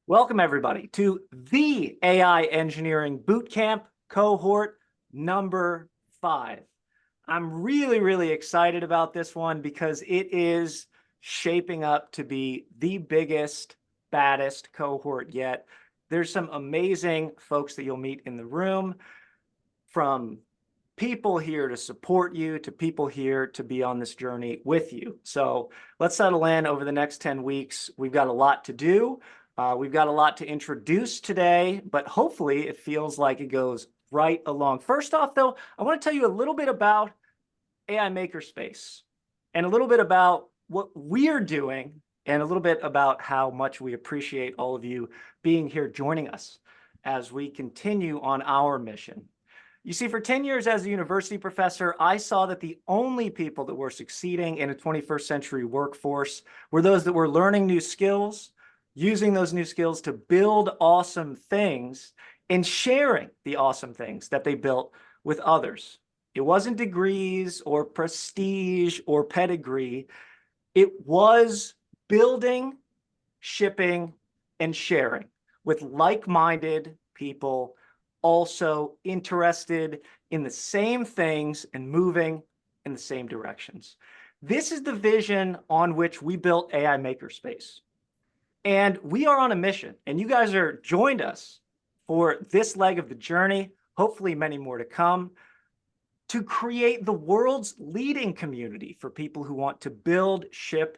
Welcome, everybody, to the AI Engineering Bootcamp cohort number 5. I'm really excited about this one because it is shaping up to be the biggest, baddest cohort yet. There's some amazing folks that you'll meet in the room, from people here to support you to people here to be on this journey with you. So let's settle in over the next 10 weeks. We've got a lot to do. We've got a lot to introduce today, but hopefully it feels like it goes right along. First off, though, I want to tell you a little bit about AI Makerspace and a little bit about what we're doing and a little bit about how much we appreciate all of you being here joining us as we continue on our mission. You see, for 10 years as a university professor, I saw that the only people that were succeeding in a 21st century workforce were those that were learning new skills, using those new skills to build awesome things, and sharing the awesome things that they built with others. It wasn't degrees or prestige or pedigree. It was building, shipping, and sharing with like-minded people also interested in the same things and moving in the same directions. This is the vision on which we built AI Makerspace. And we are on a mission, and you guys are joined us for this leg of the journey, hopefully many more to come, to create the world's leading community for people who want to build, ship,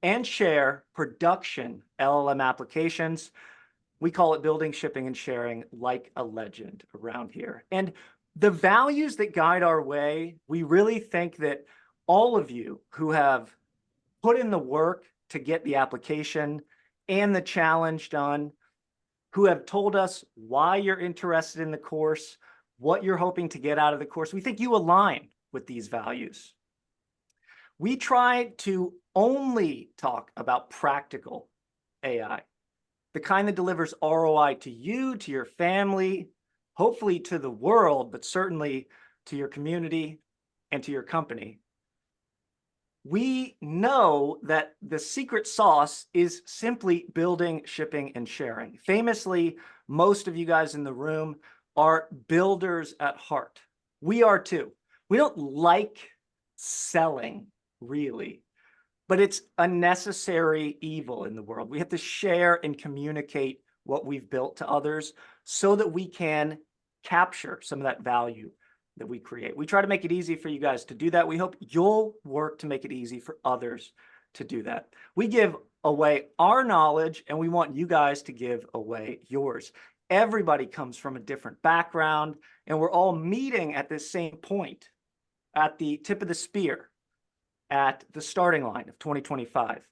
and share production LLM applications. We call it building, shipping, and sharing like a legend around here. And the values that guide our way, we really think that all of you who have put in the work to get the application and the challenge done, who have told us why you're interested in the course, what you're hoping to get out of the course, we think you align with these values. We try to only talk about practical AI, the kind that delivers ROI to you, to your family, hopefully to the world, but certainly to your community and to your company. We know that the secret sauce is simply building, shipping, and sharing. Famously, most of you guys in the room are builders at heart. We are too. We don't like selling, really, but it's a necessary evil in the world. We have to share and communicate what we've built to others so that we can capture some of that value that we create. We try to make it easy for you guys to do that. We hope you'll work to make it easy for others to do that. We give away our knowledge, and we want you guys to give away yours. Everybody comes from a different background, and we're all meeting at this same point, at the tip of the spear, at the starting line of 2025.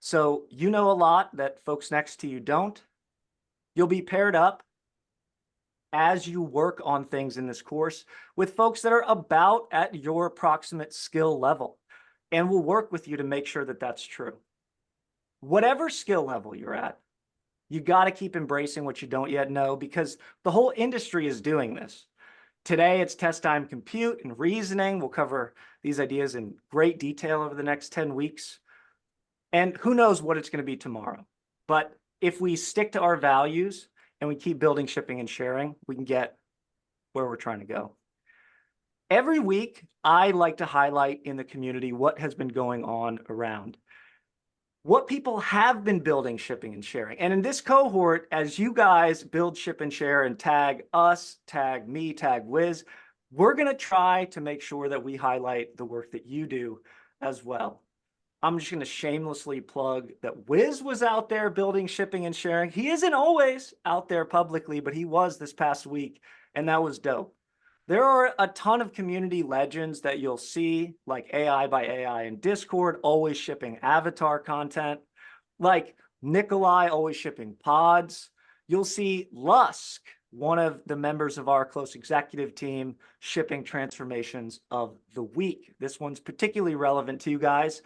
So you know a lot that folks next to you don't. You'll be paired up as you work on things in this course with folks that are about at your approximate skill level, and we'll work with you to make sure that that's true. Whatever skill level you're at, you got to keep embracing what you don't yet know, because the whole industry is doing this. Today, it's test time compute and reasoning. We'll cover these ideas in great detail over the next 10 weeks. And who knows what it's going to be tomorrow. But if we stick to our values and we keep building, shipping, and sharing, we can get where we're trying to go. Every week, I like to highlight in the community what has been going on around, what people have been building, shipping, and sharing. And in this cohort, as you guys build, ship, and share and tag us, tag me, tag Wiz, we're going to try to make sure that we highlight the work that you do as well. I'm just going to shamelessly plug that Wiz was out there building, shipping, and sharing. He isn't always out there publicly, but he was this past week, and that was dope. There are a ton of community legends that you'll see, like AI by AI in Discord, always shipping avatar content, like Nikolai always shipping pods. You'll see Lusk, one of the members of our close executive team, shipping transformations of the week. This one's particularly relevant to you guys.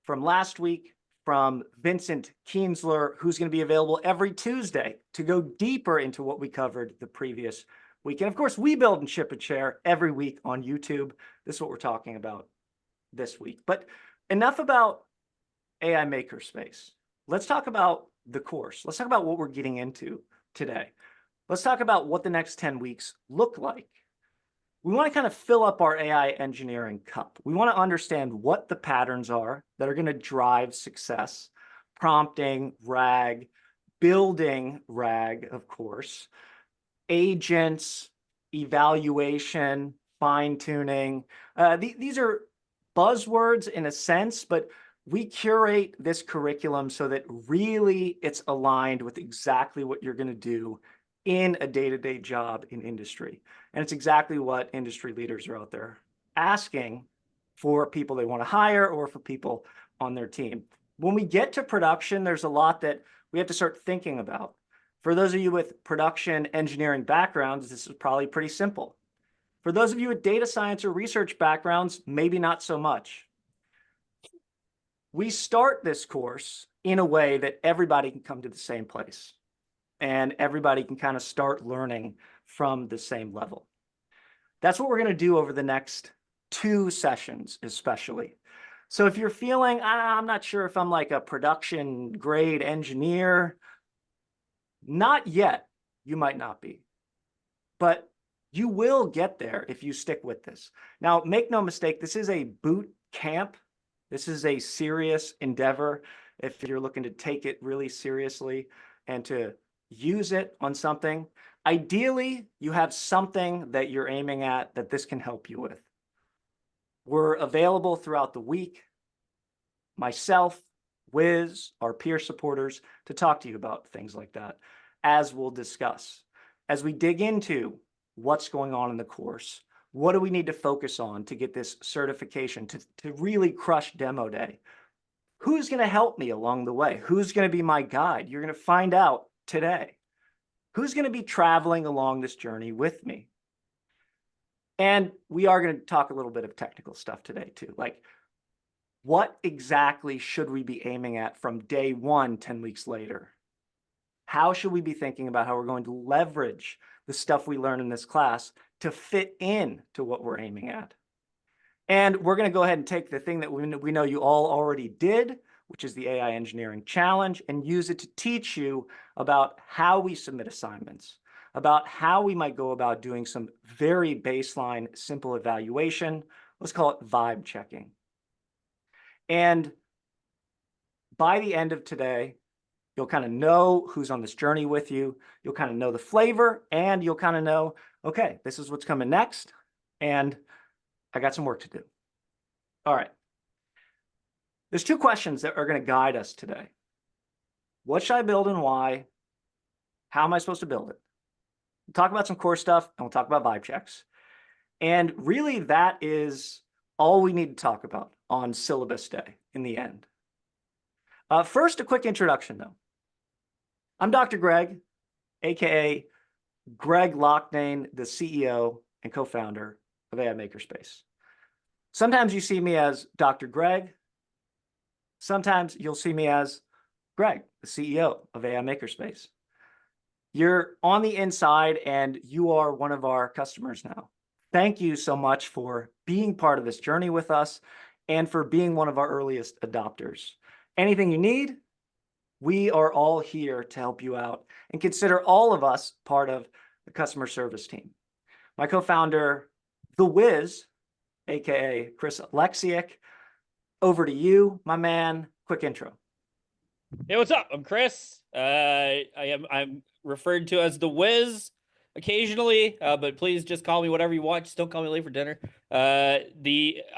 From last week, from Vincent Kienzler, who's going to be available every Tuesday to go deeper into what we covered the previous week. And of course, we build and ship and share every week on YouTube. This is what we're talking about this week. But enough about AI Makerspace. let's talk about the course. Let's talk about what we're getting into today. Let's talk about what the next 10 weeks look like. We want to kind of fill up our AI engineering cup. We want to understand what the patterns are that are going to drive success, prompting, RAG, building RAG, of course, agents, evaluation, fine-tuning. These are buzzwords in a sense, but we curate this curriculum so that really it's aligned with exactly what you're going to do in a day-to-day job in industry. And it's exactly what industry leaders are out there asking for people they want to hire or for people on their team. When we get to production, there's a lot that we have to start thinking about. For those of you with production engineering backgrounds, this is probably pretty simple. For those of you with data science or research backgrounds, maybe not so much. We start this course in a way that everybody can come to the same place and everybody can kind of start learning from the same level. That's what we're going to do over the next 2 sessions, especially. So if you're feeling, I'm not sure if I'm like a production grade engineer, not yet, you might not be, but you will get there if you stick with this. Now, make no mistake, this is a boot camp. This is a serious endeavor if you're looking to take it really seriously and to use it on something. Ideally, you have something that you're aiming at that this can help you with. We're available throughout the week, myself, Wiz, our peer supporters, to talk to you about things like that, as we'll discuss. As we dig into what's going on in the course, what do we need to focus on to get this certification, to really crush demo day? Who's going to help me along the way? Who's going to be my guide? You're going to find out today. Who's going to be traveling along this journey with me? And we are going to talk a little bit of technical stuff today too. Like, what exactly should we be aiming at from day 1, 10 weeks later? How should we be thinking about how we're going to leverage the stuff we learn in this class to fit in to what we're aiming at? And we're going to go ahead and take the thing that we know you all already did, which is the AI Engineering Challenge, and use it to teach you about how we submit assignments, about how we might go about doing some very baseline, simple evaluation. Let's call it vibe checking. And by the end of today, you'll kind of know who's on this journey with you. You'll kind of know the flavor, and you'll kind of know, okay, this is what's coming next, and I got some work to do. All right. There's 2 questions that are going to guide us today. What should I build and why? How am I supposed to build it? We'll talk about some core stuff, and we'll talk about vibe checks. And really, that is all we need to talk about on syllabus day in the end. First, a quick introduction, though. I'm Dr. Greg, aka Greg Locknane, the CEO and co-founder of AI Makerspace. Sometimes you see me as Dr. Greg. Sometimes you'll see me as Greg, the CEO of AI Makerspace. You're on the inside and you are one of our customers now. Thank you so much for being part of this journey with us and for being one of our earliest adopters. Anything you need, we are all here to help you out, and consider all of us part of the customer service team. My co-founder, The Wiz, aka Chris Alexiak, over to you, my man. Quick intro. Hey, what's up? I'm Chris. I'm referred to as The Wiz occasionally, but please just call me whatever you want. Just don't call me late for dinner. I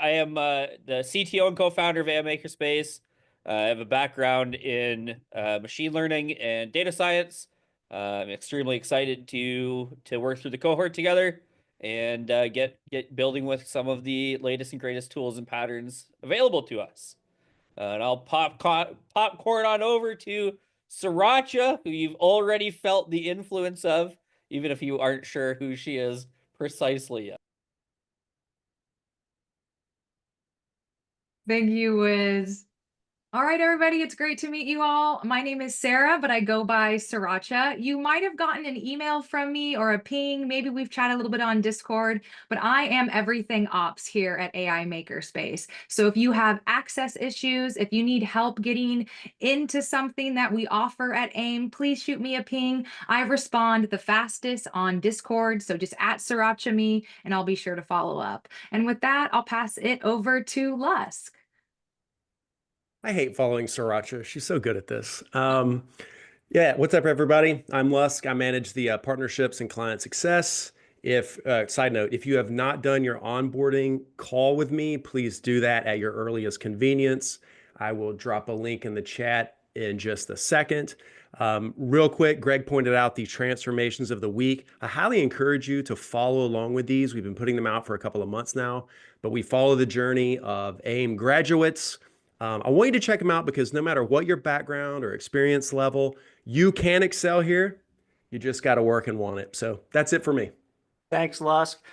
am the CTO and co-founder of AI Makerspace. I have a background in machine learning and data science. I'm extremely excited to work through the cohort together and get building with some of the latest and greatest tools and patterns available to us. And I'll popcorn on over to Sriracha, who you've already felt the influence of, even if you aren't sure who she is precisely yet. Thank you, Wiz. All right, everybody, it's great to meet you all. My name is Sarah, but I go by Sriracha. You might have gotten an email from me or a ping. Maybe we've chatted a little bit on Discord, but I am everything ops here at AI Makerspace. So if you have access issues, if you need help getting into something that we offer at AIM, please shoot me a ping. I respond the fastest on Discord, so just at Sriracha me, and I'll be sure to follow up. And with that, I'll pass it over to Lusk. I hate following Sriracha. She's so good at this. Yeah, what's up, everybody? I'm Lusk. I manage the partnerships and client success. If side note, if you have not done your onboarding call with me, please do that at your earliest convenience. I will drop a link in the chat in just a second. Real quick, Greg pointed out the transformations of the week. I highly encourage you to follow along with these. We've been putting them out for a couple of months now, but we follow the journey of AIM graduates. I want you to check them out because no matter what your background or experience level, you can excel here. You just got to work and want it. So that's it for me. Thanks, Lusk.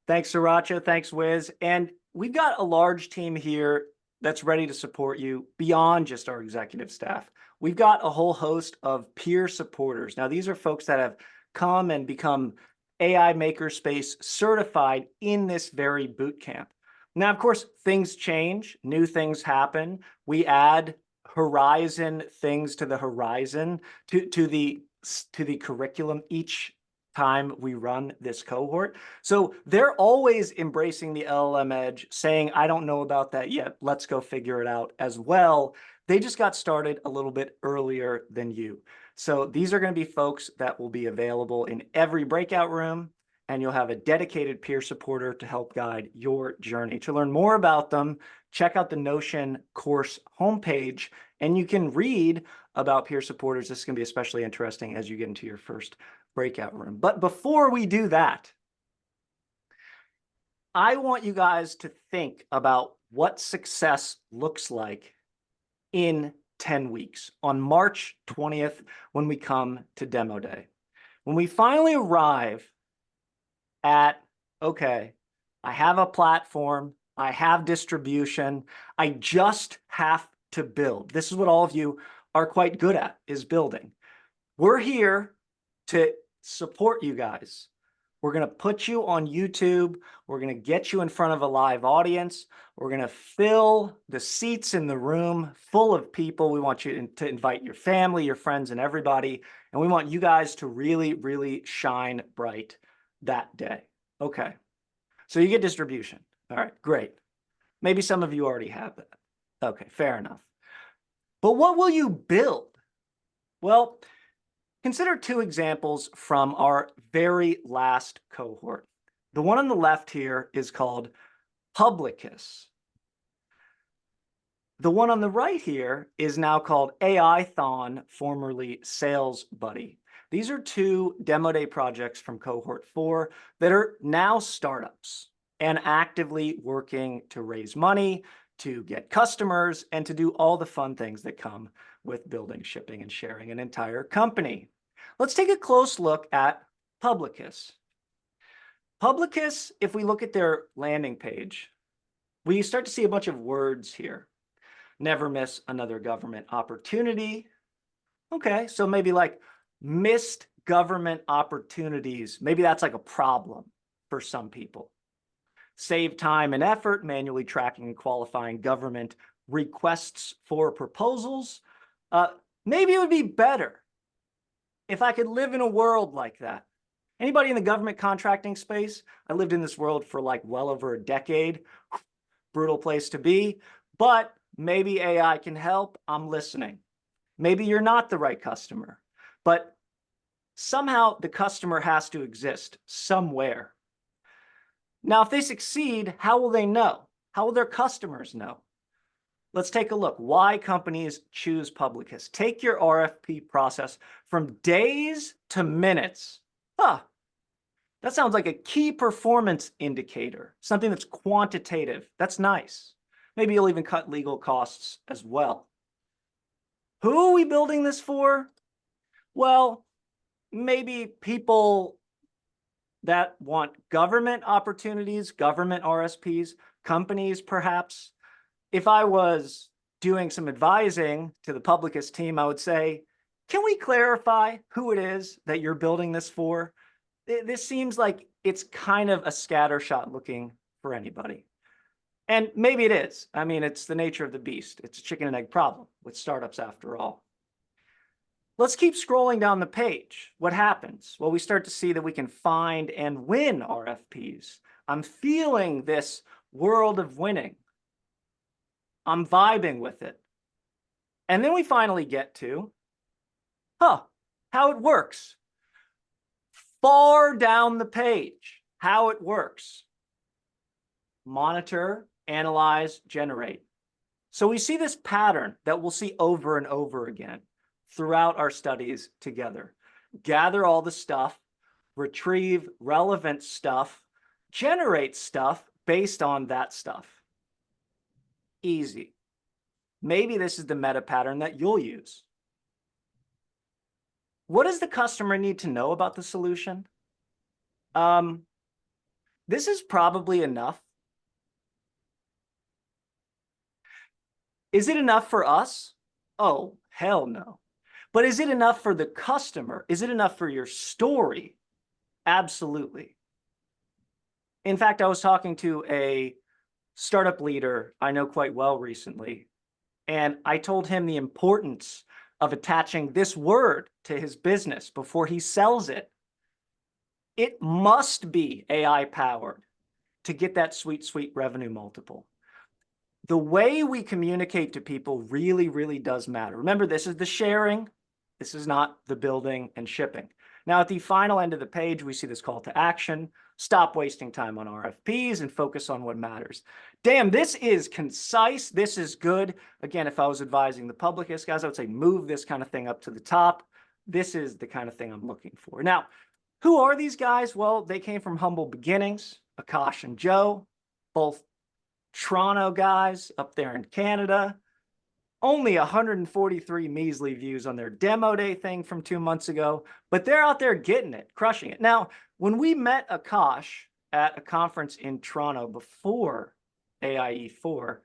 Thanks, Sriracha. Thanks, Wiz. And we've got a large team here that's ready to support you beyond just our executive staff. We've got a whole host of peer supporters. Now, these are folks that have come and become AI Makerspace certified in this very boot camp. Now, of course, things change, new things happen. We add horizon things to the horizon, to the curriculum each time we run this cohort. So they're always embracing the LLM edge, saying, I don't know about that yet. Let's go figure it out as well. They just got started a little bit earlier than you. So these are going to be folks that will be available in every breakout room, and you'll have a dedicated peer supporter to help guide your journey. To learn more about them, check out the Notion course homepage, and you can read about peer supporters. This is going to be especially interesting as you get into your first breakout room. But before we do that, I want you guys to think about what success looks like in 10 weeks on March 20th when we come to demo day. When we finally arrive at, okay, I have a platform, I have distribution, I just have to build. This is what all of you are quite good at, is building. We're here to support you guys. We're going to put you on YouTube. We're going to get you in front of a live audience. We're going to fill the seats in the room full of people. We want you to invite your family, your friends, and everybody. And we want you guys to really, really shine bright that day. Okay. So you get distribution. All right, great. Maybe some of you already have that. Okay, fair enough. But what will you build? Well, consider two examples from our very last cohort. The one on the left here is called Publicus. The one on the right here is now called AI-thon, formerly Sales Buddy. These are two demo day projects from cohort 4 that are now startups and actively working to raise money, to get customers, and to do all the fun things that come with building, shipping, and sharing an entire company. Let's take a close look at Publicus. Publicus, if we look at their landing page, we start to see a bunch of words here. Never miss another government opportunity. Okay, so maybe like missed government opportunities. Maybe that's like a problem for some people. Save time and effort manually tracking and qualifying government requests for proposals. Maybe it would be better if I could live in a world like that. Anybody in the government contracting space? I lived in this world for like well over a decade. Brutal place to be, but maybe AI can help. I'm listening. Maybe you're not the right customer, but somehow the customer has to exist somewhere. Now, if they succeed, how will they know? How will their customers know? Let's take a look. Why companies choose Publicus. Take your RFP process from days to minutes. That sounds like a key performance indicator, something that's quantitative. That's nice. Maybe you'll even cut legal costs as well. Who are we building this for? Well, maybe people that want government opportunities, government RSPs, companies perhaps. If I was doing some advising to the Publicus team, I would say, can we clarify who it is that you're building this for? This seems like it's kind of a scattershot looking for anybody. And maybe it is. I mean, it's the nature of the beast. It's a chicken and egg problem with startups after all. Let's keep scrolling down the page. What happens? Well, we start to see that we can find and win RFPs. I'm feeling this world of winning. I'm vibing with it. And then we finally get to, how it works. Far down the page, how it works. Monitor, analyze, generate. So we see this pattern that we'll see over and over again throughout our studies together. Gather all the stuff, retrieve relevant stuff, generate stuff based on that stuff. Easy. Maybe this is the meta pattern that you'll use. What does the customer need to know about the solution? This is probably enough. Is it enough for us? Oh, hell no. But is it enough for the customer? Is it enough for your story? Absolutely. In fact, I was talking to a startup leader I know quite well recently, and I told him the importance of attaching this word to his business before he sells it. It must be AI powered to get that sweet, sweet revenue multiple. The way we communicate to people really, really does matter. Remember, this is the sharing. This is not the building and shipping. Now, at the final end of the page, we see this call to action. Stop wasting time on RFPs and focus on what matters. Damn, this is concise. This is good. Again, if I was advising the Publicus guys, I would say move this kind of thing up to the top. This is the kind of thing I'm looking for. Now, who are these guys? Well, they came from humble beginnings. Akash and Joe, both Toronto guys up there in Canada. Only 143 measly views on their demo day thing from 2 months ago, but they're out there getting it, crushing it. Now, when we met Akash at a conference in Toronto before AIE4,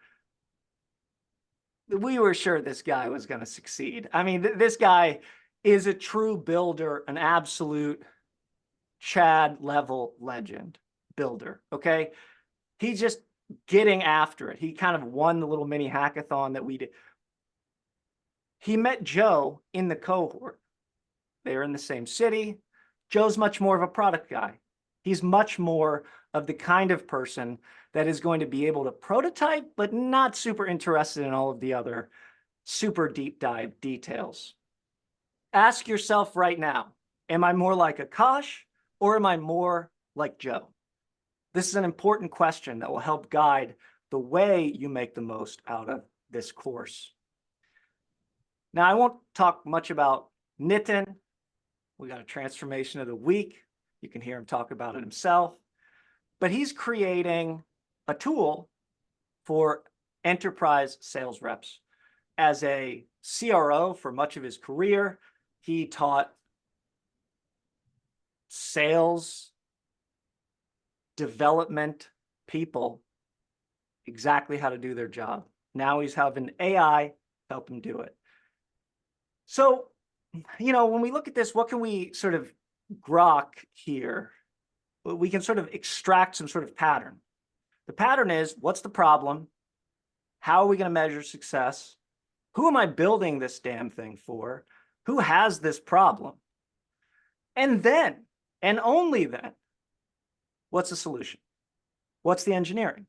we were sure this guy was going to succeed. I mean, this guy is a true builder, an absolute Chad level legend builder, okay? He's just getting after it. He kind of won the little mini hackathon that we did. He met Joe in the cohort. They're in the same city. Joe's much more of a product guy. He's much more of the kind of person that is going to be able to prototype, but not super interested in all of the other super deep dive details. Ask yourself right now, am I more like Akash or am I more like Joe? This is an important question that will help guide the way you make the most out of this course. Now, I won't talk much about Nitin. We got a transformation of the week. You can hear him talk about it himself. But he's creating a tool for enterprise sales reps. As a CRO for much of his career, he taught sales development people exactly how to do their job. Now he's having AI help him do it. So, you know, when we look at this, what can we sort of grok here? We can sort of extract some sort of pattern. The pattern is, what's the problem? How are we going to measure success? Who am I building this damn thing for? Who has this problem? And then, and only then, what's the solution? What's the engineering?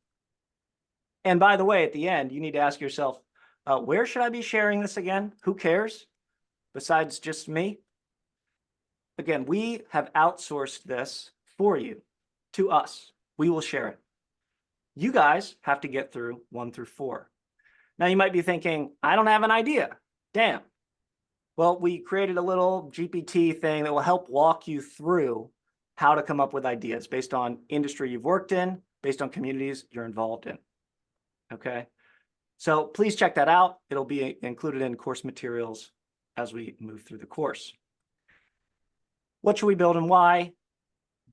And by the way, at the end, you need to ask yourself, where should I be sharing this again? Who cares? Besides just me? Again, we have outsourced this for you, to us. We will share it. You guys have to get through 1 through 4. Now you might be thinking, I don't have an idea. Damn. Well, we created a little GPT thing that will help walk you through how to come up with ideas based on industry you've worked in, based on communities you're involved in. Okay? So please check that out. It'll be included in course materials as we move through the course. What should we build and why?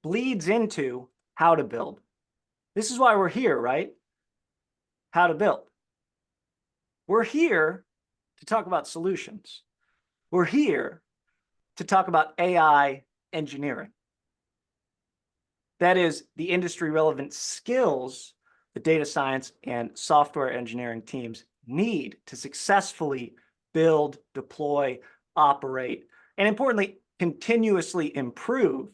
Bleeds into how to build. This is why we're here, right? How to build. We're here to talk about solutions. We're here to talk about AI engineering. That is the industry relevant skills the data science and software engineering teams need to successfully build, deploy, operate, and importantly, continuously improve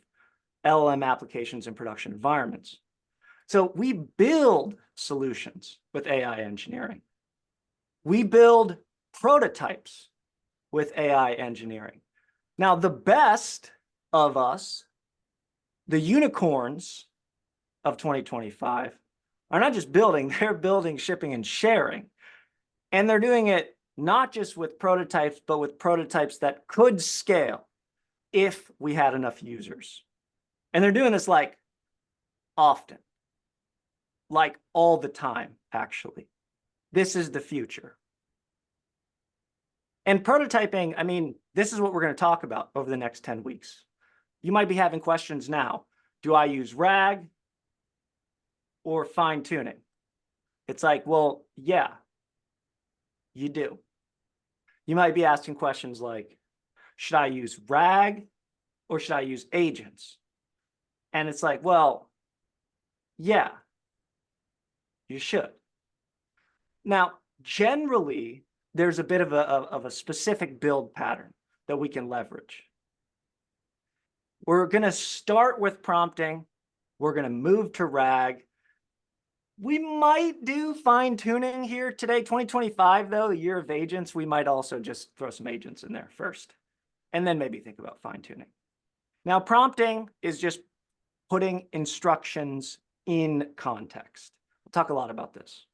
LLM applications in production environments. So we build solutions with AI engineering. We build prototypes with AI engineering. Now, the best of us, the unicorns of 2025, are not just building, they're building, shipping, and sharing. And they're doing it not just with prototypes, but with prototypes that could scale if we had enough users. And they're doing this like often, like all the time, actually. This is the future. And prototyping, I mean, this is what we're going to talk about over the next 10 weeks. You might be having questions now. Do I use RAG or fine tuning? It's like, well, yeah, you do. You might be asking questions like, should I use RAG or should I use agents? And it's like, well, yeah, you should. Now, generally, there's a bit of a specific build pattern that we can leverage. We're going to start with prompting. We're going to move to RAG. We might do fine tuning here today, 2025, though, the year of agents. We might also just throw some agents in there first, and then maybe think about fine tuning. Now, prompting is just putting instructions in context. We'll talk a lot about this.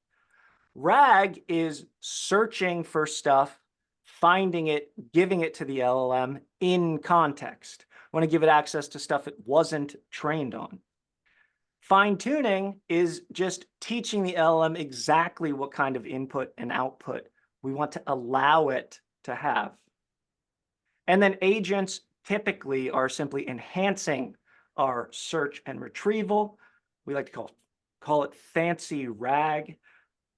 RAG is searching for stuff, finding it, giving it to the LLM in context. I want to give it access to stuff it wasn't trained on. Fine-tuning is just teaching the LLM exactly what kind of input and output we want to allow it to have. And then agents typically are simply enhancing our search and retrieval. We like to call it fancy RAG,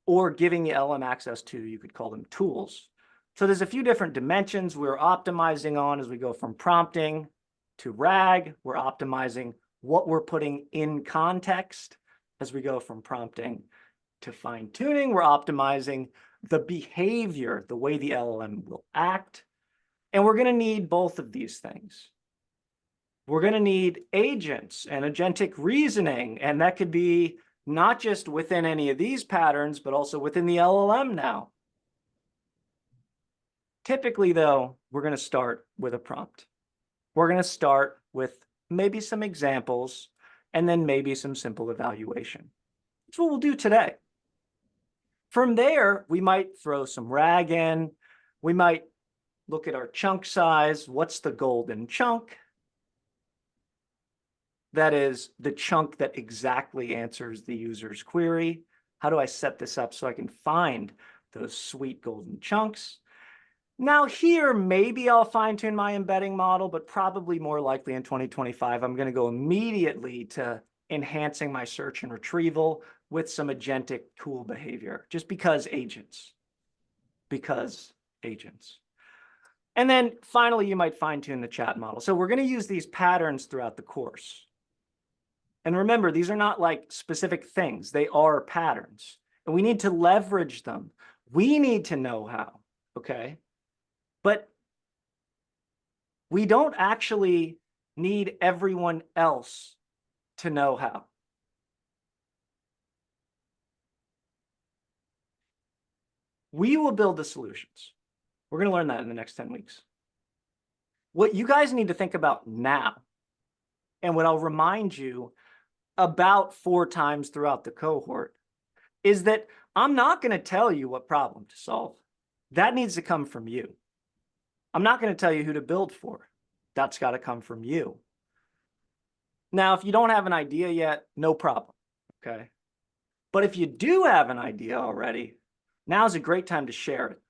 or giving the LLM access to, you could call them tools. So there's a few different dimensions we're optimizing on as we go from prompting to RAG. We're optimizing what we're putting in context as we go from prompting to fine tuning. We're optimizing the behavior, the way the LLM will act. And we're going to need both of these things. We're going to need agents and agentic reasoning, and that could be not just within any of these patterns, but also within the LLM now. Typically, though, we're going to start with a prompt. We're going to start with maybe some examples, and then maybe some simple evaluation. That's what we'll do today. From there, we might throw some RAG in. We might look at our chunk size. What's the golden chunk? That is the chunk that exactly answers the user's query. How do I set this up so I can find those sweet golden chunks? Now here, maybe I'll fine tune my embedding model, but probably more likely in 2025, I'm going to go immediately to enhancing my search and retrieval with some agentic tool behavior, just because agents. And then finally, you might fine tune the chat model. So we're going to use these patterns throughout the course. And remember, these are not like specific things. They are patterns. And we need to leverage them. We need to know how, okay? But we don't actually need everyone else to know how. We will build the solutions. We're going to learn that in the next 10 weeks. What you guys need to think about now, and what I'll remind you about 4 times throughout the cohort, is that I'm not going to tell you what problem to solve. That needs to come from you. I'm not going to tell you who to build for. That's got to come from you. Now, if you don't have an idea yet, no problem, okay? But if you do have an idea already, now's a great time to share it.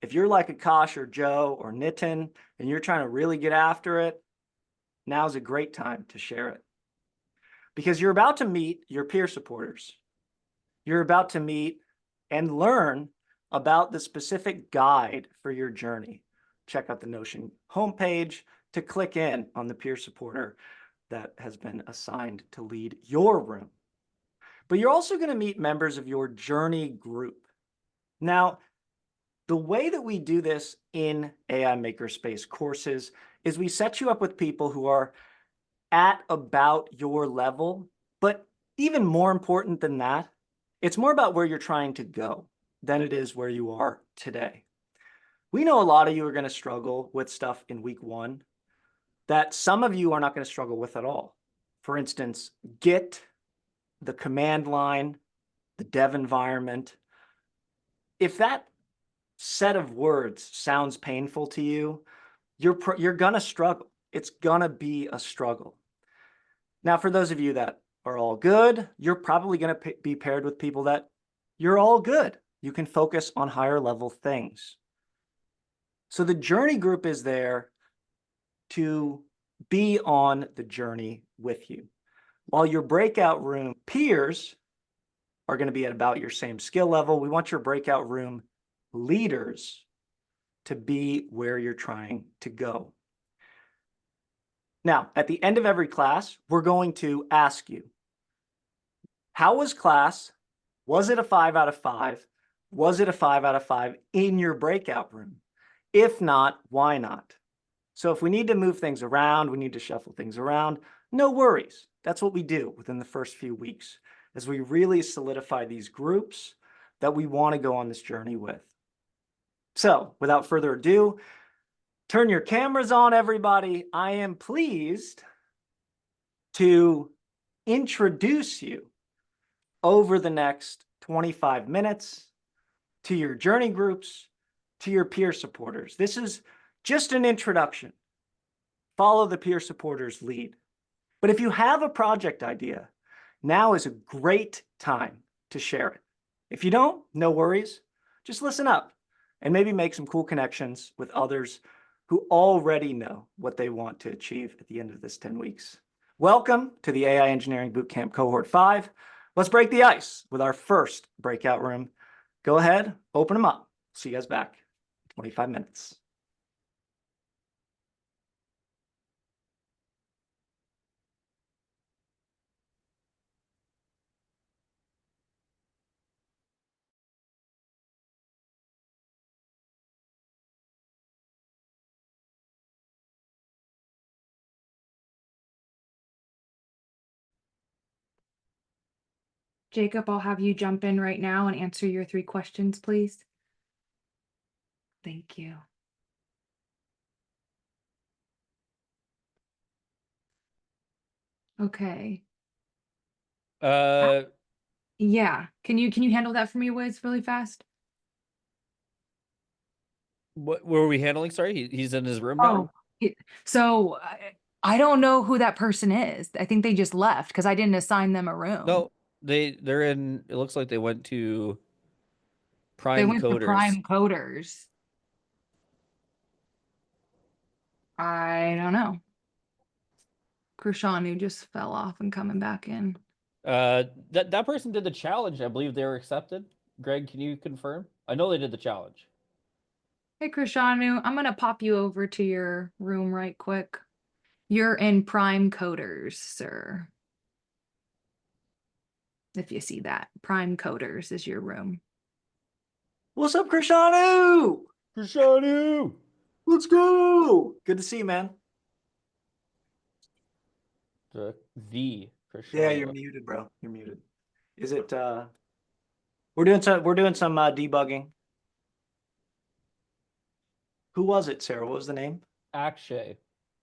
If you're like Akash or Joe or Nitin and you're trying to really get after it, now's a great time to share it. Because you're about to meet your peer supporters. You're about to meet and learn about the specific guide for your journey, check out the Notion homepage to click in on the peer supporter that has been assigned to lead your room. But you're also going to meet members of your journey group. Now, the way that we do this in AI Makerspace courses is we set you up with people who are at about your level, but even more important than that, it's more about where you're trying to go than it is where you are today. We know a lot of you are going to struggle with stuff in week 1 that some of you are not going to struggle with at all. For instance, Git, the command line, the dev environment. If that set of words sounds painful to you, you're gonna struggle. It's gonna be a struggle. Now, for those of you that are all good, you're probably gonna be paired with people that you're all good. You can focus on higher level things. So the journey group is there to be on the journey with you. While your breakout room peers are going to be at about your same skill level, we want your breakout room leaders to be where you're trying to go. Now, at the end of every class, we're going to ask you, how was class? Was it a 5 out of 5? Was it a 5 out of 5 in your breakout room? If not, why not? So if we need to move things around, we need to shuffle things around, no worries. That's what we do within the first few weeks, as we really solidify these groups that we want to go on this journey with. So without further ado, turn your cameras on, everybody. I am pleased to introduce you over the next 25 minutes to your journey groups, to your peer supporters. This is just an introduction. Follow the peer supporters lead. But if you have a project idea, now is a great time to share it. If you don't, no worries. Just listen up and maybe make some cool connections with others who already know what they want to achieve at the end of this 10 weeks. Welcome to the AI Engineering Bootcamp Cohort 5. Let's break the ice with our first breakout room. Go ahead, open them up. See you guys back in 25 minutes. Jacob, I'll have you jump in right now and answer your 3 questions, please. Thank you. Okay. Yeah. Can you handle that for me, Wiz, really fast? What were we handling? Sorry, he's in his room now. So I don't know who that person is. I think they just left because I didn't assign them a room. No, they're in. It looks like they went to They Prime went to Coders. Prime Coders. I don't know. Krishanu just fell off and coming back in. That person did the challenge. I believe they were accepted. Greg, can you confirm? I know they did the challenge. Hey, Krishanu, I'm gonna pop you over to your room right quick. You're in Prime Coders, sir. If you see that, Prime Coders is your room. What's up, Krishanu? Krishanu! Let's go. Good to see you, man. The Krishanu. Yeah, you're muted, bro. You're muted. Is it we're doing some debugging. Who was it, Sarah? What was the name? Akshay.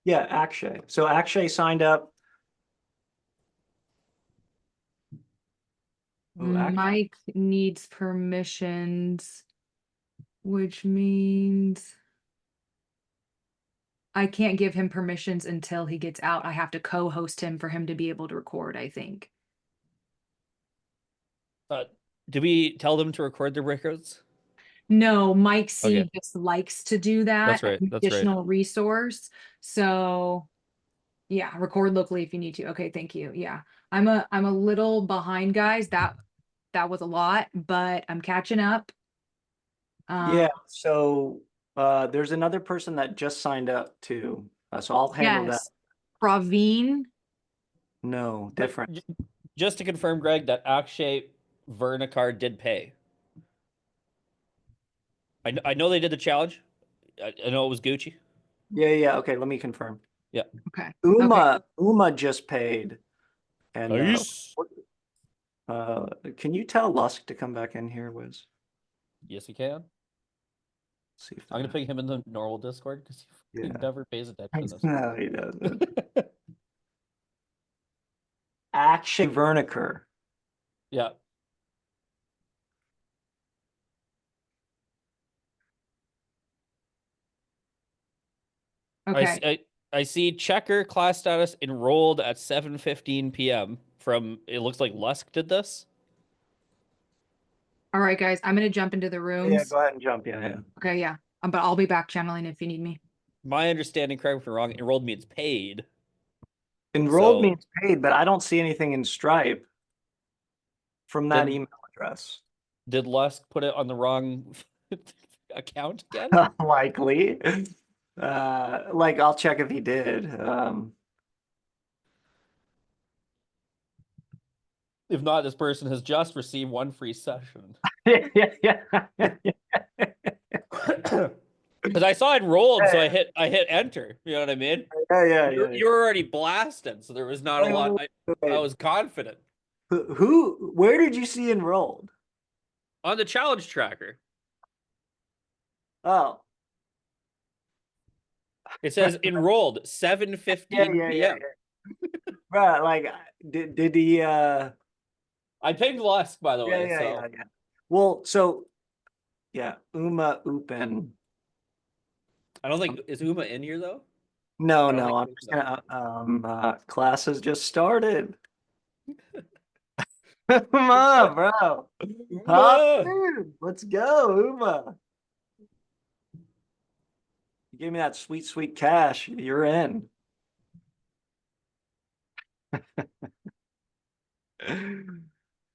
Yeah, Akshay. So Akshay signed up. Ooh, Mike needs permissions, which means I can't give him permissions until he gets out. I have to co-host him for him to be able to record, I think. Did we tell them to record their breakouts? No, Mike C Okay. just likes to do that. That's right. An That's right. additional resource. So yeah, record locally if you need to. Okay, thank you. Yeah. I'm a little behind, guys. That was a lot, but I'm catching up. Yeah, so there's another person that just signed up too. So I'll handle that. Yes. Praveen. No, different. Just to confirm, Greg, that Akshay Vernikar did pay. I know they did the challenge. I know it was Gucci. Yeah. Okay, let me confirm. Yeah. Okay. Uma just paid. And Nice. can you tell Lusk to come back in here, Wiz? Yes, he can. See if I'm gonna ping him in the normal Discord because he Yeah. never pays attention to this. No, he doesn't. Akshay Vernikar. Yeah. Okay. I see checker class status enrolled at 7:15 p.m. from it looks like Lusk did this. All right, guys. I'm gonna jump into the Yeah, rooms. go ahead and jump. Yeah. Okay, yeah. But I'll be back channeling if you need me. My understanding, correct me if I'm wrong, enrolled means paid. Enrolled So- means paid, but I don't see anything in Stripe from that Then- email address. Did Lusk put it on the wrong account again? Likely. Like I'll check if he did. If not, this person has just received one free session. Yeah. Because I saw enrolled, so I hit enter. You know what I mean? Yeah. You were already blasted, so there was not a lot. I was confident Where did you see enrolled? on the challenge tracker. Oh, It says enrolled 7:15 p.m. Right, like did he I pinged Lusk, by the way. yeah. Well, so yeah, Uma Upen. I don't think is Uma in here though. No, I don't think I'm so. just gonna class has just started. Come on, bro. Hop in. Let's go, Uma. You give me that sweet cash, you're in.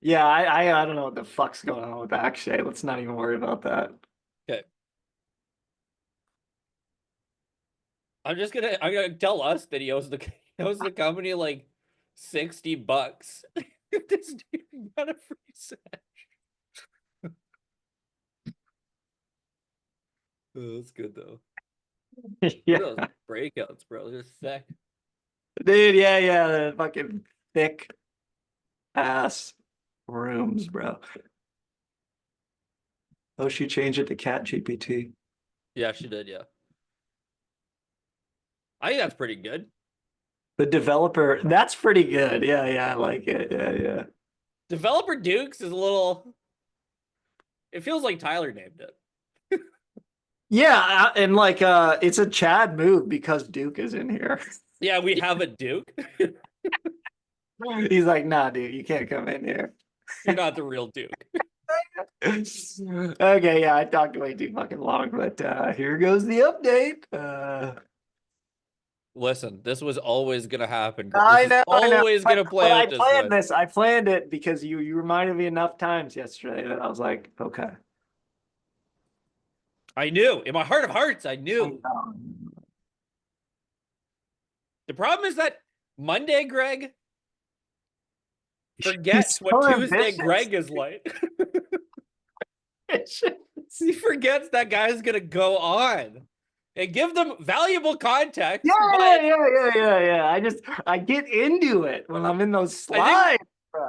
Yeah, I don't know what the fuck's going on with Akshay. Let's not even worry about that. Okay. I'm gonna tell us that he owes the company like $60. This dude got a free set. Oh, that's good though. Yeah, Look at those breakouts, bro. They're sick. dude, yeah, the fucking thick ass rooms, bro. Oh, she changed it to Cat GPT. Yeah, she did. Yeah, I think that's pretty good. The developer, that's pretty good. Yeah, I like it. Yeah. Developer Dukes is a little. It feels like Tyler named it. Yeah, and like it's a Chad move because Duke is in here. Yeah, we have a Duke. He's like, nah, dude, you can't come in here. You're not the real Duke. Okay, yeah, I talked way too fucking long, but here goes the update. Listen, this was always gonna happen. I This is know, always gonna play out this way. I planned it because you reminded me enough times yesterday that I was like, okay. I knew in my heart of hearts. I knew. The problem is that Monday, Greg forgets He's so what Tuesday, ambitious. Greg is like. He forgets that guy's gonna go on and give them valuable context. Yeah. I get into it when I'm in those slides.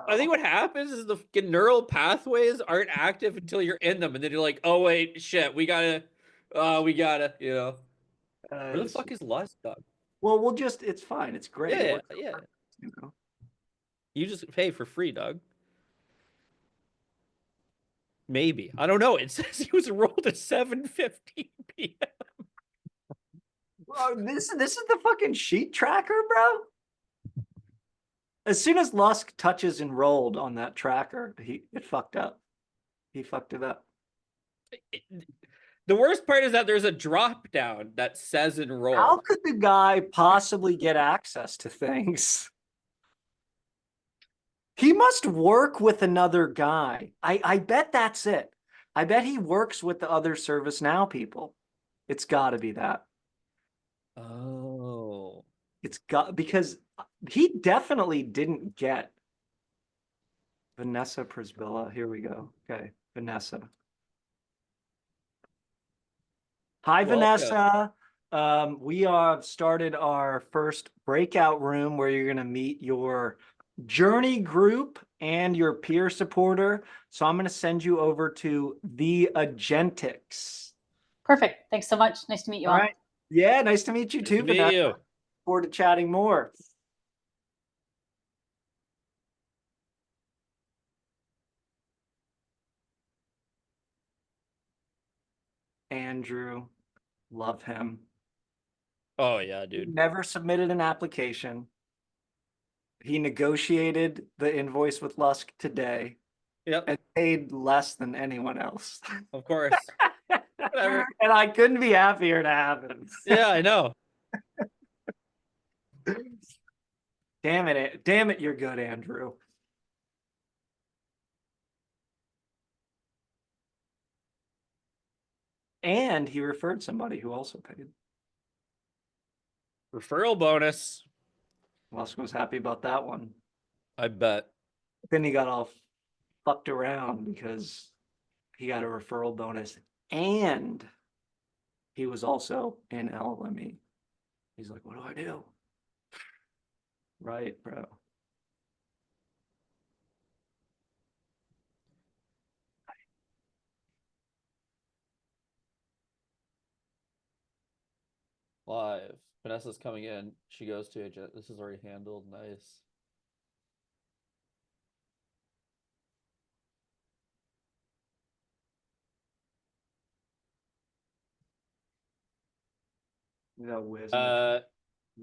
I think what happens is the fucking neural pathways aren't active until you're in them, and then you're like, "Oh wait, shit, we gotta, you know." Where the fuck is Lust, dog? Well, it's fine. It's great. Yeah. You know? You just pay for free, dog. Maybe. I don't know. It says he was enrolled at 7:15 p.m. Well, this is the fucking sheet tracker, bro. As soon as Lusk touches enrolled on that tracker, it fucked up. He fucked it up. The worst part is that there's a drop down that says enrolled. How could the guy possibly get access to things? He must work with another guy. I bet that's it. I bet he works with the other ServiceNow people. It's got to be that. Oh. It's got because he definitely didn't get Vanessa Prisbilla. Here we go. Okay, Vanessa. Hi, Welcome. Vanessa. We have started our first breakout room where you're going to meet your journey group and your peer supporter. So I'm going to send you over to the Agentics. Perfect. Thanks so much. Nice to meet you all. All right. Yeah, nice to meet you Nice too, to meet Vanessa. you. Look forward to chatting more. Andrew, love him. Oh yeah, dude. Never submitted an application. He negotiated the invoice with Lusk today Yep, and paid less than anyone else. of course. Whatever. And I couldn't be happier to have him. Yeah, I know. Damn it. Damn it, you're good, Andrew. And he referred somebody who also paid. Referral bonus. Lusk was happy about that one. I bet. Then he got all fucked around because he got a referral bonus and he was also in LME. He's like, what do I do? Right, bro. Live. Vanessa's coming in. She goes to agent. This is already handled. Nice. That whiz.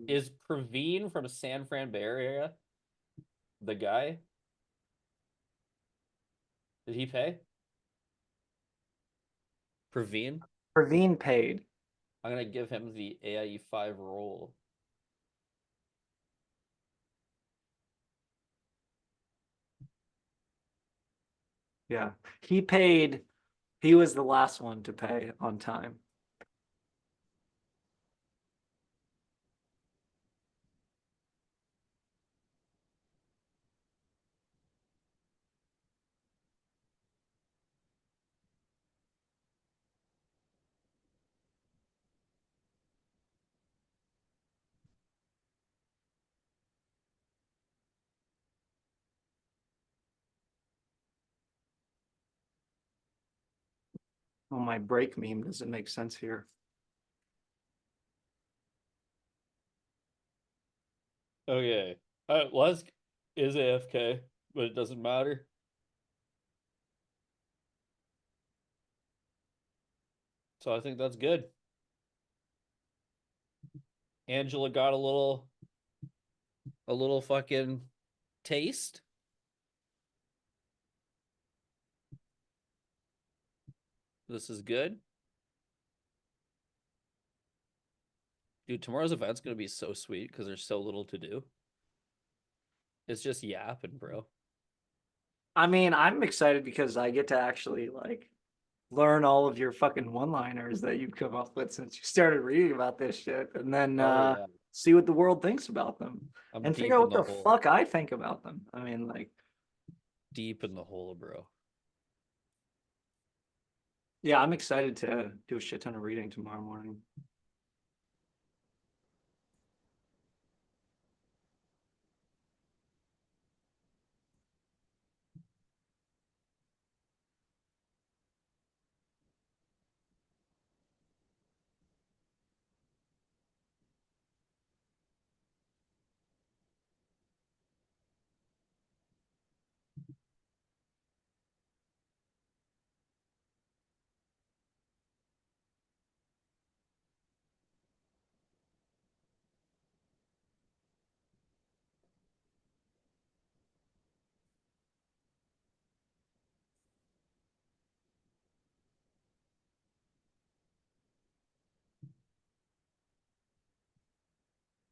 Is Praveen from San Fran Bay Area the guy? Did he pay? Praveen? Praveen paid. I'm gonna give him the AIE 5 role. Yeah. He paid. He was the last one to pay on time. Oh, my break meme doesn't make sense here. Okay. Lusk is AFK, but it doesn't matter. So I think that's good. Angela got a little fucking taste. This is good. Dude, tomorrow's event's gonna be so sweet because there's so little to do. It's just yapping, bro. I mean, I'm excited because I get to actually like learn all of your fucking one-liners that you've come up with since you started reading about this shit, and then Oh, yeah. see what the world thinks about them I'm and deep figure out in what the the hole. fuck I think about them. I mean, like, Deep in the hole, bro. yeah, I'm excited to do a shit ton of reading tomorrow morning.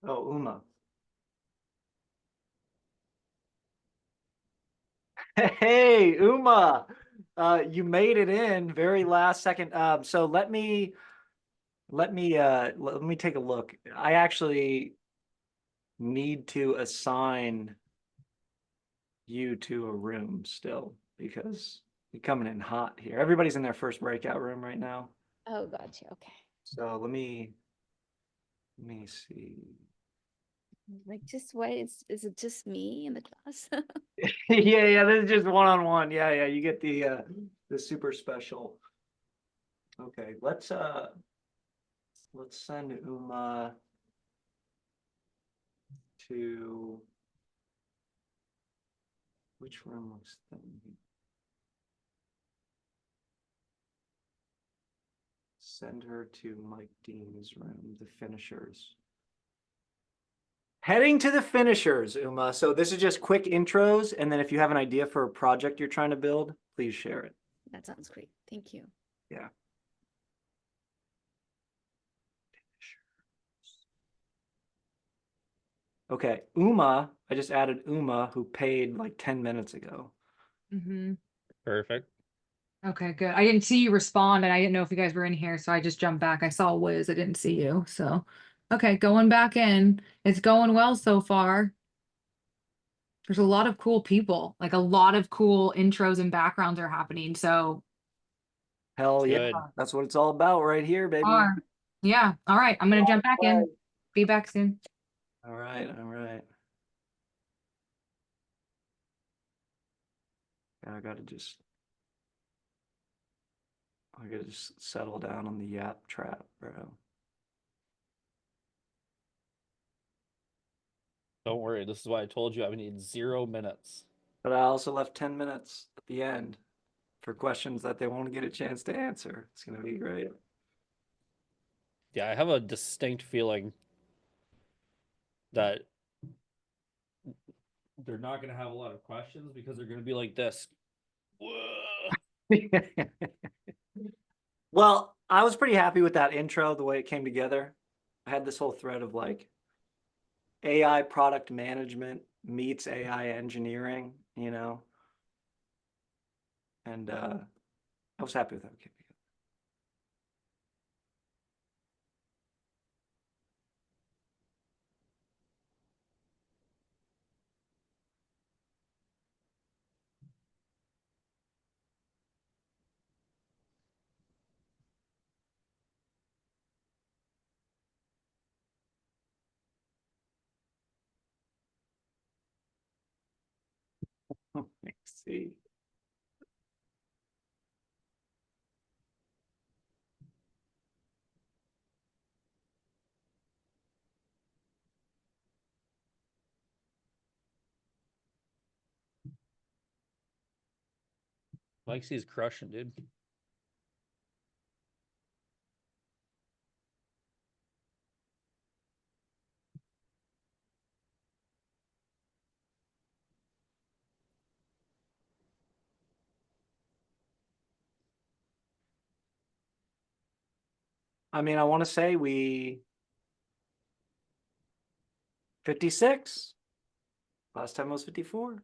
Oh, Uma. Hey, Uma. You made it in very last second. So let me take a look. I actually need to assign you to a room still because you're coming in hot here. Everybody's in their first breakout room right now. Oh, gotcha. Okay. So let me see. Like, just what is it just me in the class? Yeah, this is just one-on-one. Yeah, you get the super special. Okay, let's send Uma to which room was that? Send her to Mike Dean's room, the finishers. Heading to the finishers, Uma. So this is just quick intros, and then if you have an idea for a project you're trying to build, please share it. That sounds great. Thank you. Yeah. Okay, Uma, I just added Uma, who paid like 10 minutes ago. Mm-hmm. Perfect. Okay, good. I didn't see you respond, and I didn't know if you guys were in here, so I just jumped back. I saw Wiz, I didn't see you. So, okay, going back in. It's going well so far. There's a lot of cool people, like a lot of cool intros and backgrounds are happening. So, Hell yeah, Good. that's what it's all about right here, baby. yeah. All right, I'm gonna jump back in. Be back soon. All right. I gotta just settle down on the yap trap, bro. Don't worry. This is why I told you I would need 0 minutes. But I also left 10 minutes at the end for questions that they won't get a chance to answer. It's gonna be great. Yeah, I have a distinct feeling that they're not going to have a lot of questions because they're going to be like this. Whoa. Well, I was pretty happy with that intro, the way it came together. I had this whole thread of like AI product management meets AI engineering, and I was happy with how it came together. Let's see. Lexie's crushing, dude. I mean, I want to say we 56. Last time was 54.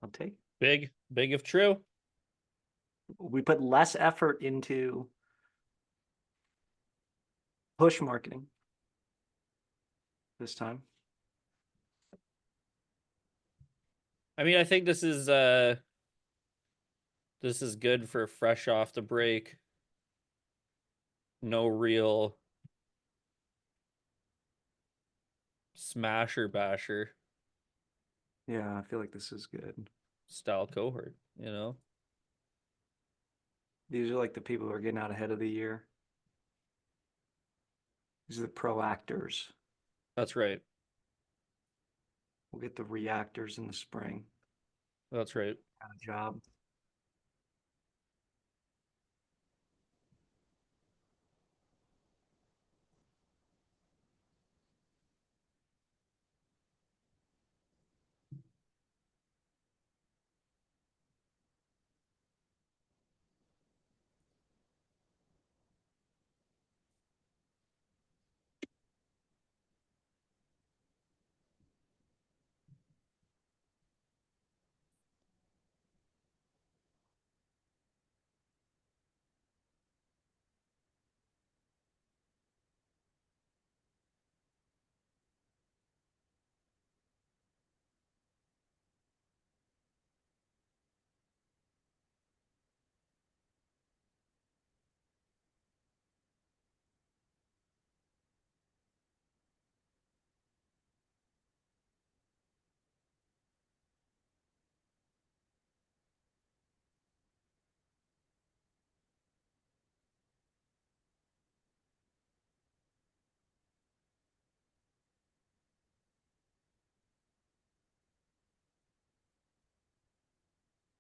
I'll take. Big if true. We put less effort into push marketing this time. I mean, I think this is good for fresh off the break. No real smasher basher Yeah, I feel like this is good. style cohort, you know? These are like the people who are getting out ahead of the year. These are the proactors. That's right. We'll get the reactors in the spring. That's right. Kind of job.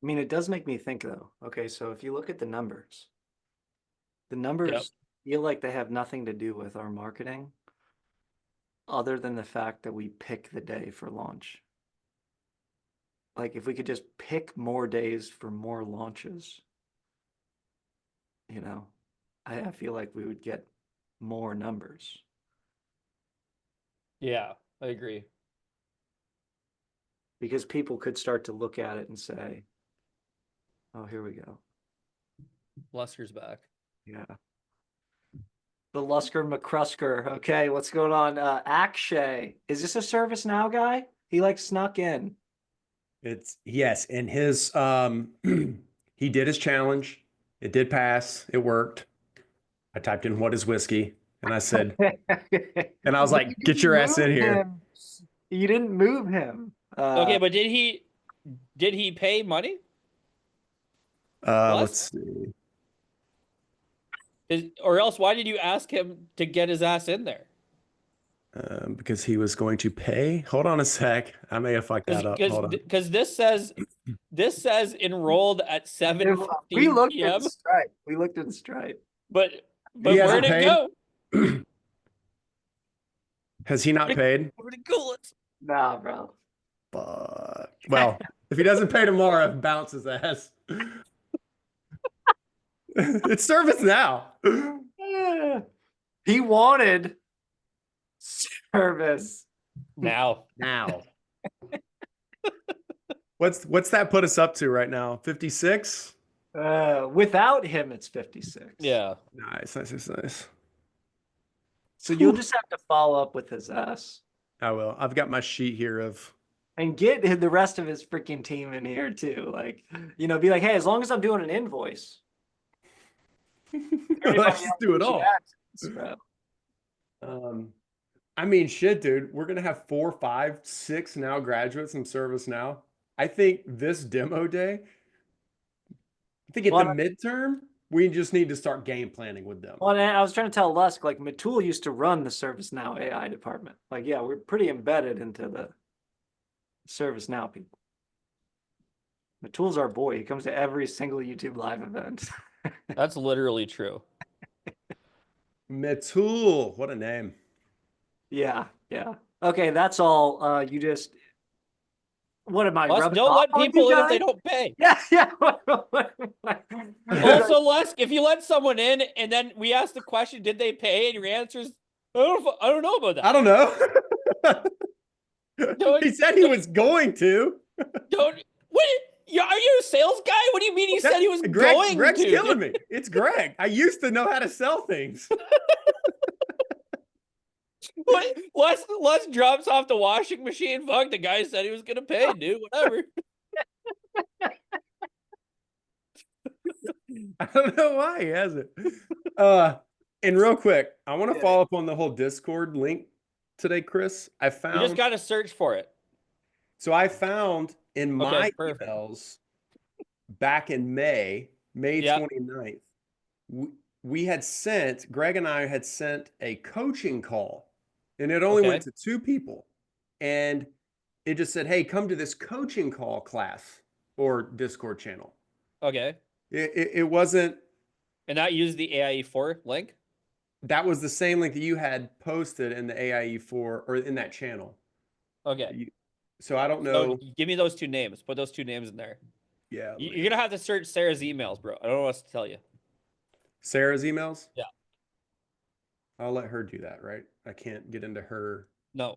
I mean, it does make me think though. Okay, so if you look at the numbers feel like they have nothing to do with our marketing other than the fact that we pick the day for launch. Like if we could just pick more days for more launches, you know, I feel like we would get more numbers. Yeah, I agree. Because people could start to look at it and say, oh, here we go. Lusker's back. Yeah. The Lusker McCrusker. Okay, what's going on? Akshay. Is this a ServiceNow guy? He like snuck in. It's yes, and his he did his challenge. It did pass. It worked. I typed in what is whiskey, and I said, and I was like, get your ass in here. You didn't move him. Okay, but did he pay money? Let's see. Or else why did you ask him to get his ass in there? Because he was going to pay. Hold on a sec. I may have fucked that up. Hold on. Because this says enrolled at 7:15 we looked p.m. at Stripe. We looked at Stripe. But He where'd hasn't it paid? go? Has he not paid? Where'd it go? Nah, bro. Fuck. Well, if he doesn't pay tomorrow, bounce his ass. It's service now. Yeah. He wanted service. Now. What's that put us up to right now? 56? Without him, it's 56. Yeah. Nice. So you'll just have to follow up with his ass I will. I've got my sheet here of and get the rest of his freaking team in here too. Like, you know, be like, hey, as long as I'm doing an invoice. let's just do it all. Access, bro. I mean, shit, dude. We're gonna have 4, 5, 6 now graduates in ServiceNow. I think this demo day. I think at the midterm, we just need to start game planning with them. Well, and I was trying to tell Lusk, like Matul used to run the ServiceNow AI department. Like, yeah, we're pretty embedded into the ServiceNow people. Matul's our boy. He comes to every single YouTube live event. That's literally true. Matul, what a name. Yeah. Okay, that's all. You just what am I? Lusk, rubbing don't off let on people you in if they guys? don't pay. Yeah. Also, Lusk, if you let someone in and then we ask the question, did they pay? And your answer is, I don't know about that. I don't know. He said he was going to. What? Are you a sales guy? What do you mean he said he was going Greg's to? killing me. It's Greg. I used to know how to sell things. Les drops off the washing machine. Fuck, the guy said he was gonna pay, dude. Whatever. I don't know why he hasn't. And real quick, I want to follow up on the whole Discord link today, Chris. You just gotta search for it. So I found in my emails back in May 29th, Greg and I had sent a coaching call, and it only went to 2 people. And it just said, hey, come to this coaching call class or Discord channel. Okay. It wasn't. And that used the AIE4 link? That was the same link that you had posted in the AIE4 or in that channel. Okay. So I don't know. So give me those 2 names. Put those 2 names in there. Yeah. You're going to have to search Sarah's emails, bro. I don't know what else to tell you. Sarah's emails? Yeah. I'll let her do that, right? I can't get into her. No,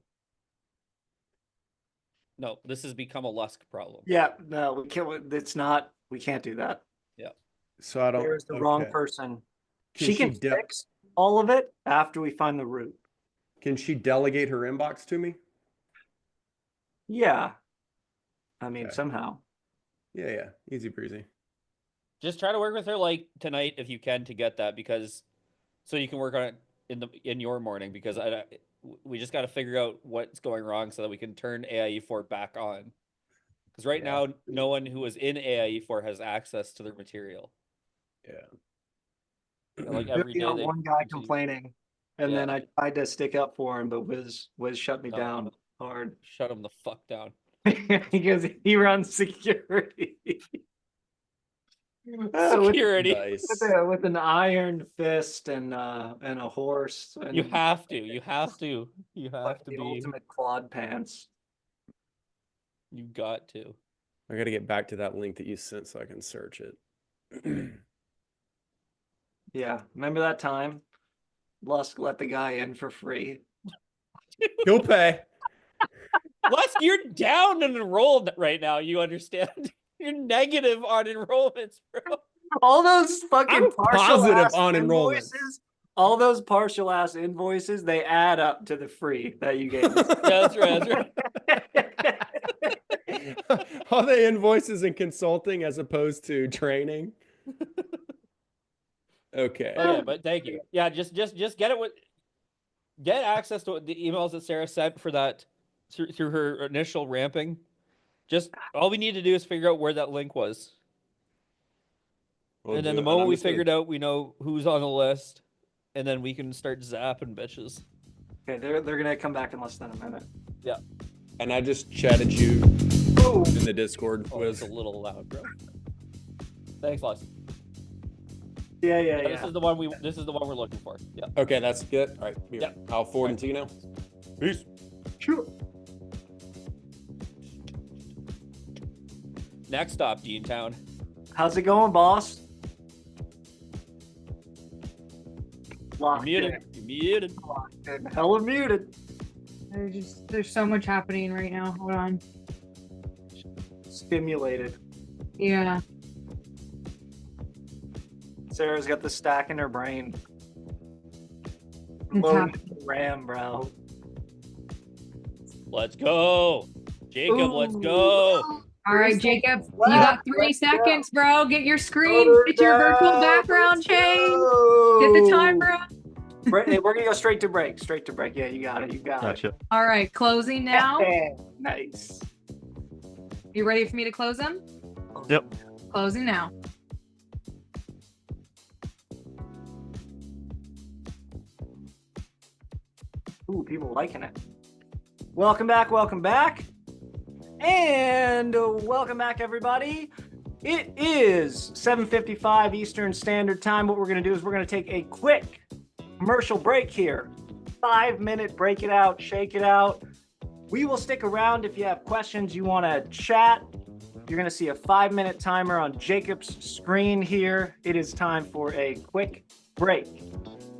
this has become a Lusk problem. Yeah, no, we can't. It's not. We can't do that. Yeah. So I don't. There's the wrong person. Can she can fix all of it after we find the root. Can she delegate her inbox to me? Yeah. I mean, somehow. Yeah. Easy breezy. Just try to work with her like tonight if you can to get that, because so you can work on it in your morning, because we just got to figure out what's going wrong so that we can turn AIE4 back on. Because right now, no one who is in AIE4 has access to their material. Yeah. And like every day, one guy complaining, and then I tried to stick up for him, but Wiz shut me down hard. Shut him the fuck down. Because he runs security. Security. Nice. With an iron fist and a horse. And You have to. You have to. You have like to the be. ultimate quad pants. You got to. I got to get back to that link that you sent so I can search it. Yeah, remember that time? Lusk let the guy in for free. He'll pay. Lusk, you're down and enrolled right now. You understand? You're negative on enrollments, bro. All those fucking I'm partial positive ass on enrollments. invoices, all those partial ass invoices, they add up to the free that you gave us. That's right. That's right. All the invoices and consulting as opposed to training. Okay. Okay, but thank you. Yeah, just get it with get access to the emails that Sarah sent for that through her initial ramping. Just all we need to do is figure out where that link was. We'll and then do the it. moment I'm we just gonna- figured out we know who's on the list, and then we can start zapping bitches. Okay, they're gonna come back in less than a minute. Yeah. And I just chatted you Oh, in the Discord. Oh, With it's a little loud, bro. Thanks, Lux. yeah. This is the one we're looking for. Yeah. Okay, that's good. All right. Here. Yep. I'll forward it to you now. Peace. Sure. Next stop, Deantown. How's it going, boss? You're Locked muted. in. You're muted. Locked in. Hella muted. There's so much happening right now. Hold on. Stimulated. Yeah. Sarah's got the stack in her brain. It's Loading happening. the RAM, bro. Let's go. Jacob, let's Ooh. go. All right, Jacob, you got 3 Let's go. seconds, bro. Get your screen, Hold her get your virtual down. background Let's change. go. Get the timer up. Hey, we're gonna go straight to break. Straight to break. Yeah, you got it. You got Gotcha. All right, closing now. it. Nice. You ready for me to close them? Yep. Closing now. Ooh, people liking it. Welcome back. Welcome back. And welcome back, everybody. It is 7:55 Eastern Standard Time. What we're going to do is we're going to take a quick commercial break here. 5-minute break it out, shake it out. We will stick around if you have questions, you want to chat. You're going to see a 5-minute timer on Jacob's screen here. It is time for a quick break.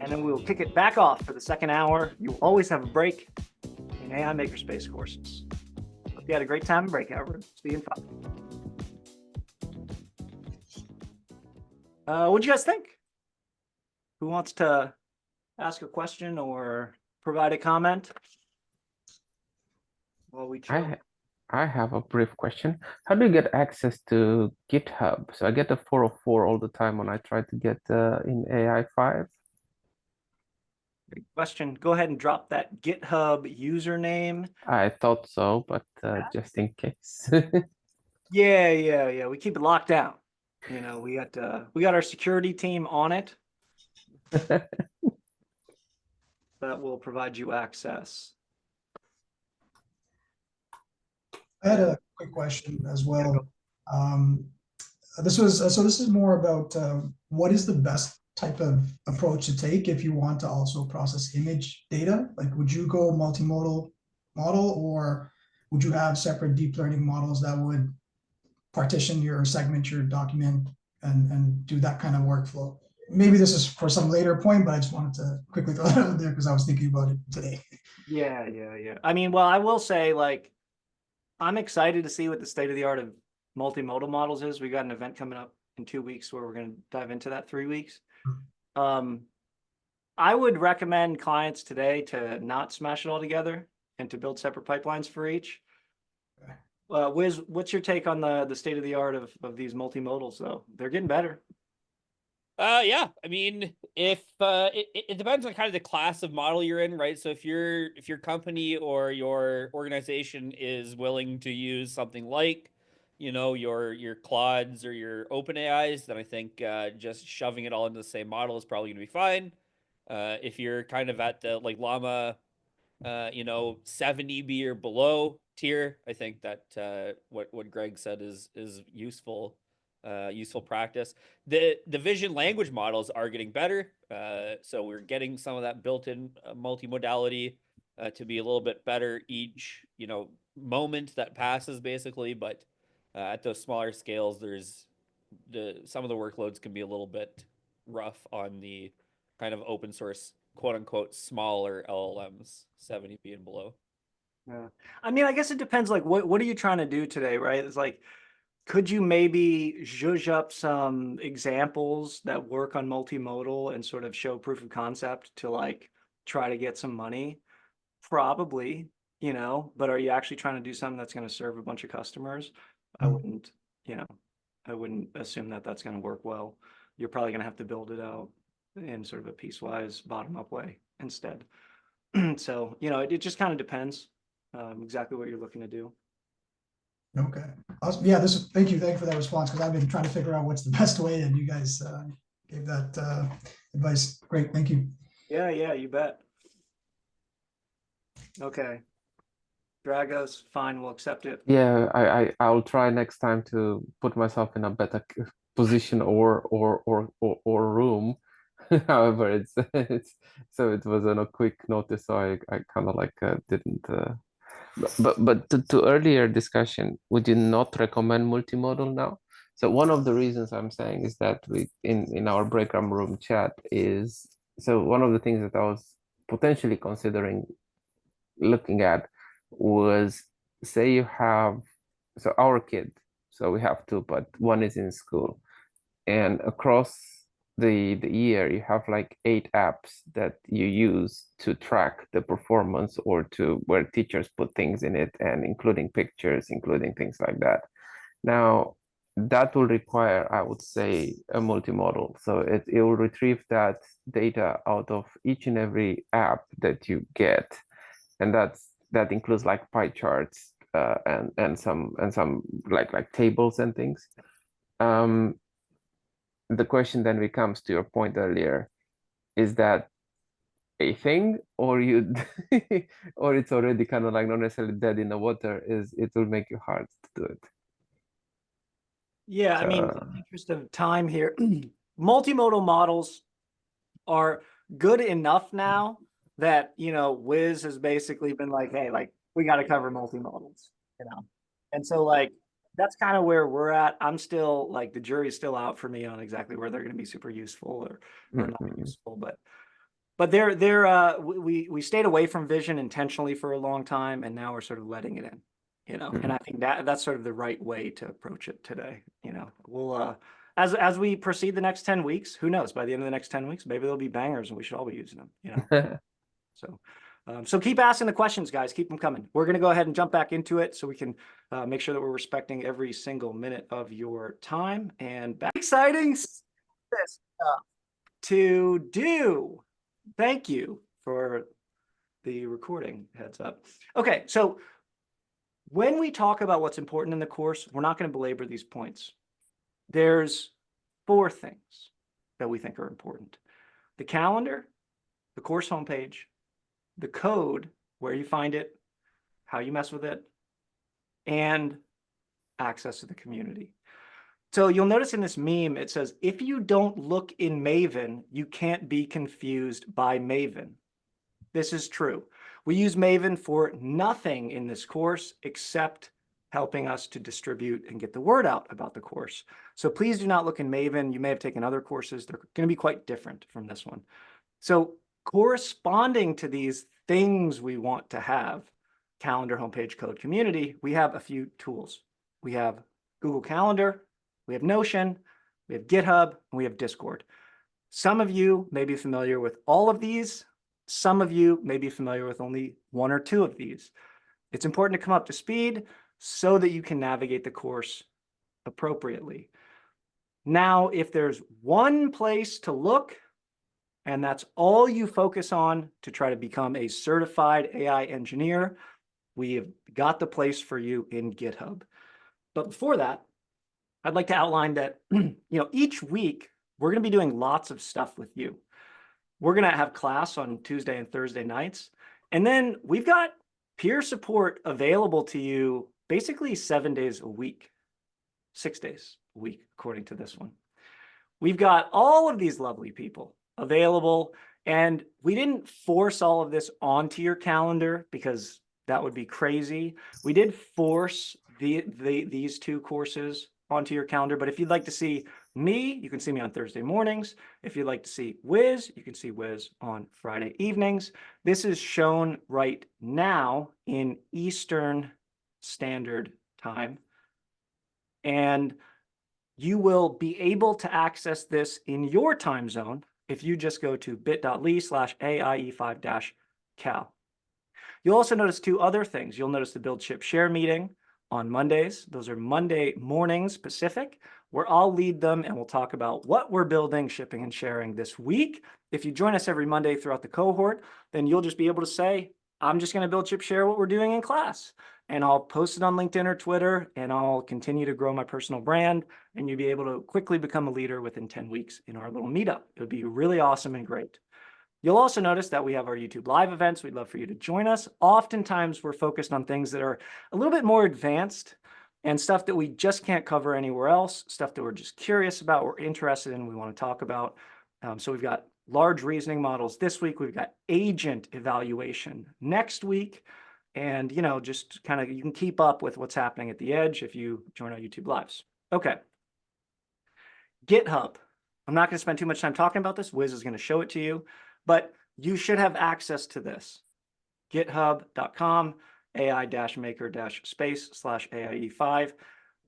And then we will kick it back off for the second hour. You will always have a break in AI Makerspace courses. Hope you had a great time in breakout room. See you in 5. What'd you guys think? Who wants to ask a question or provide a comment? Well, we I have a brief question. How do you get access to GitHub? So I get a 404 all the time when I try to get in AI 5. Great question. Go ahead and drop that GitHub username. I thought so, but just in case. Yeah. We keep it locked down. You know, we got our security team on it that will provide you access. I had a quick question as well. This is more about what is the best type of approach to take if you want to also process image data? Like, would you go multimodal model, or would you have separate deep learning models that would partition your segment, your document, and do that kind of workflow? Maybe this is for some later point, but I just wanted to quickly throw that out there because I was thinking about it today. Yeah. I mean, well, I will say, like, I'm excited to see what the state of the art of multimodal models is. We got an event coming up in 2 weeks where we're going to dive into that 3 weeks. I would recommend clients today to not smash it all together and to build separate pipelines for each. Wiz, what's your take on the state of the art of these multimodals, though? They're getting better. Yeah. I mean, if it depends on kind of the class of model you're in, right? So if your company or your organization is willing to use something like, you know, your Claudes or your OpenAIs, then I think just shoving it all into the same model is probably going to be fine. If you're kind of at the like Llama, 70B or below tier, I think that what Greg said is useful. useful practice. The vision language models are getting better. So we're getting some of that built-in multimodality to be a little bit better each, moment that passes basically. But at those smaller scales, there's some of the workloads can be a little bit rough on the kind of open source, quote unquote, smaller LLMs, 70B and below. Yeah. I mean, I guess it depends, like, what are you trying to do today, right? It's like, could you maybe zhuzh up some examples that work on multimodal and sort of show proof of concept to like try to get some money? Probably, but are you actually trying to do something that's going to serve a bunch of customers? I wouldn't, I wouldn't assume that that's going to work well. You're probably going to have to build it out in sort of a piecewise bottom-up way instead. So, it just kind of depends exactly what you're looking to do. Okay. Awesome. Yeah, thank you for that response, because I've been trying to figure out what's the best way, and you guys gave that advice. Great, thank you. Yeah, you bet. Okay. Dragos, fine, we'll accept it. Yeah, I'll try next time to put myself in a better position or room. However, it's so it was on a quick notice, so I kind of like didn't. But to earlier discussion, would you not recommend multimodal now? So one of the reasons I'm saying is that we in our breakout room chat is, so one of the things that I was potentially considering looking at was, say you have, so our kid, so we have two, but one is in school, and across the year you have like 8 apps that you use to track the performance, or to where teachers put things in it, and including pictures, including things like that. Now that will require, I would say, a multimodal. So it will retrieve that data out of each and every app that you get, and that includes like pie charts and some like tables and things. The question then becomes, to your point earlier, is that a thing, or you or it's already kind of like not necessarily dead in the water, is it will make you hard to do it. Yeah, I mean, in the interest of time here, multimodal models are good enough now that, Wiz has basically been like, hey, like, we got to cover multimodals, And so, like, that's kind of where we're at. I'm still, like, the jury's still out for me on exactly where they're going to be super useful or not useful. But we stayed away from vision intentionally for a long time, and now we're sort of letting it in. And I think that's sort of the right way to approach it today. We'll as we proceed the next 10 weeks, who knows? By the end of the next 10 weeks, maybe there'll be bangers and we should all be using them. So keep asking the questions, guys. Keep them coming. We're going to go ahead and jump back into it so we can make sure that we're respecting every single minute of your time. And exciting stuff to do. Thank you for the recording, heads up. Okay, so when we talk about what's important in the course, we're not going to belabor these points. There's 4 things that we think are important: the calendar, the course homepage, the code, where you find it, how you mess with it, and access to the community. So you'll notice in this meme, it says, if you don't look in Maven, you can't be confused by Maven. This is true. We use Maven for nothing in this course except helping us to distribute and get the word out about the course. So please do not look in Maven. You may have taken other courses. They're going to be quite different from this one. So corresponding to these things we want to have, calendar, homepage, code, community, we have a few tools. We have Google Calendar, we have Notion, we have GitHub, and we have Discord. Some of you may be familiar with all of these. Some of you may be familiar with only 1 or 2 of these. It's important to come up to speed so that you can navigate the course appropriately. Now, if there's one place to look, and that's all you focus on to try to become a certified AI engineer, we have got the place for you in GitHub. But before that, I'd like to outline that, each week we're going to be doing lots of stuff with you. We're going to have class on Tuesday and Thursday nights. And then we've got peer support available to you basically 7 days a week, 6 days a a week, according to this one. We've got all of these lovely people available, and we didn't force all of this onto your calendar because that would be crazy. We did force these two courses onto your calendar, but if you'd like to see me, you can see me on Thursday mornings. If you'd like to see Wiz, you can see Wiz on Friday evenings. This is shown right now in Eastern Standard Time. And you will be able to access this in your time zone if you just go to bit.ly/AIE5-Cal. You'll also notice two other things. You'll notice the Build, Ship, Share meeting on Mondays. Those are Monday mornings Pacific, where I'll lead them and we'll talk about what we're building, shipping, and sharing this week. If you join us every Monday throughout the cohort, then you'll just be able to say, I'm just going to build, ship, share what we're doing in class. And I'll post it on LinkedIn or Twitter, and I'll continue to grow my personal brand. And you'll be able to quickly become a leader within 10 weeks in our little meetup. It would be really awesome and great. You'll also notice that we have our YouTube live events. We'd love for you to join us. Oftentimes, we're focused on things that are a little bit more advanced and stuff that we just can't cover anywhere else, stuff that we're just curious about, we're interested in, we want to talk about. So we've got large reasoning models this week. We've got agent evaluation next week. And, you know, just kind of, you can keep up with what's happening at the edge if you join our YouTube lives. Okay. GitHub. I'm not going to spend too much time talking about this. Wiz is going to show it to you, but you should have access to this. GitHub.com, AI-maker-space/AIE5.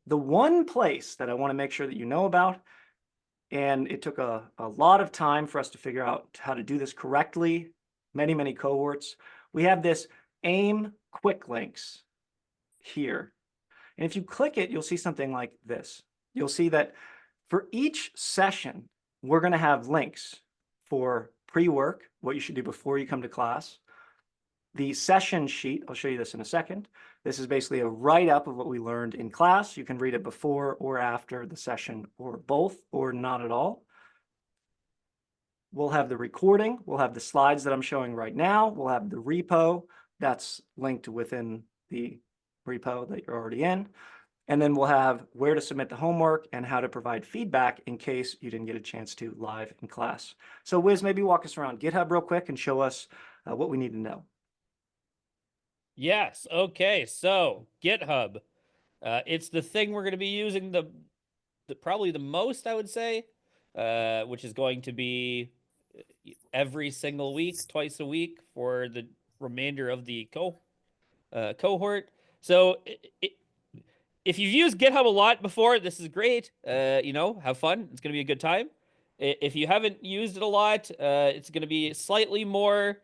The one place that I want to make sure that you know about, and it took a lot of time for us to figure out how to do this correctly, many, many cohorts. We have this AIM quick links here. And if you click it, you'll see something like this. You'll see that for each session, we're going to have links for pre-work, what you should do before you come to class. The session sheet, I'll show you this in a second. This is basically a write-up of what we learned in class. You can read it before or after the session, or both, or not at all. We'll have the recording. We'll have the slides that I'm showing right now. We'll have the repo that's linked within the repo that you're already in. And then we'll have where to submit the homework and how to provide feedback in case you didn't get a chance to live in class. So Wiz, maybe walk us around GitHub real quick and show us what we need to know. Yes. Okay. So GitHub, it's the thing we're going to be using the probably the most, I would say, which is going to be every single week, twice a week for the remainder of the cohort. So if you've used GitHub a lot before, this is great. You know, have fun. It's going to be a good time. If you haven't used it a lot, it's going to be slightly more,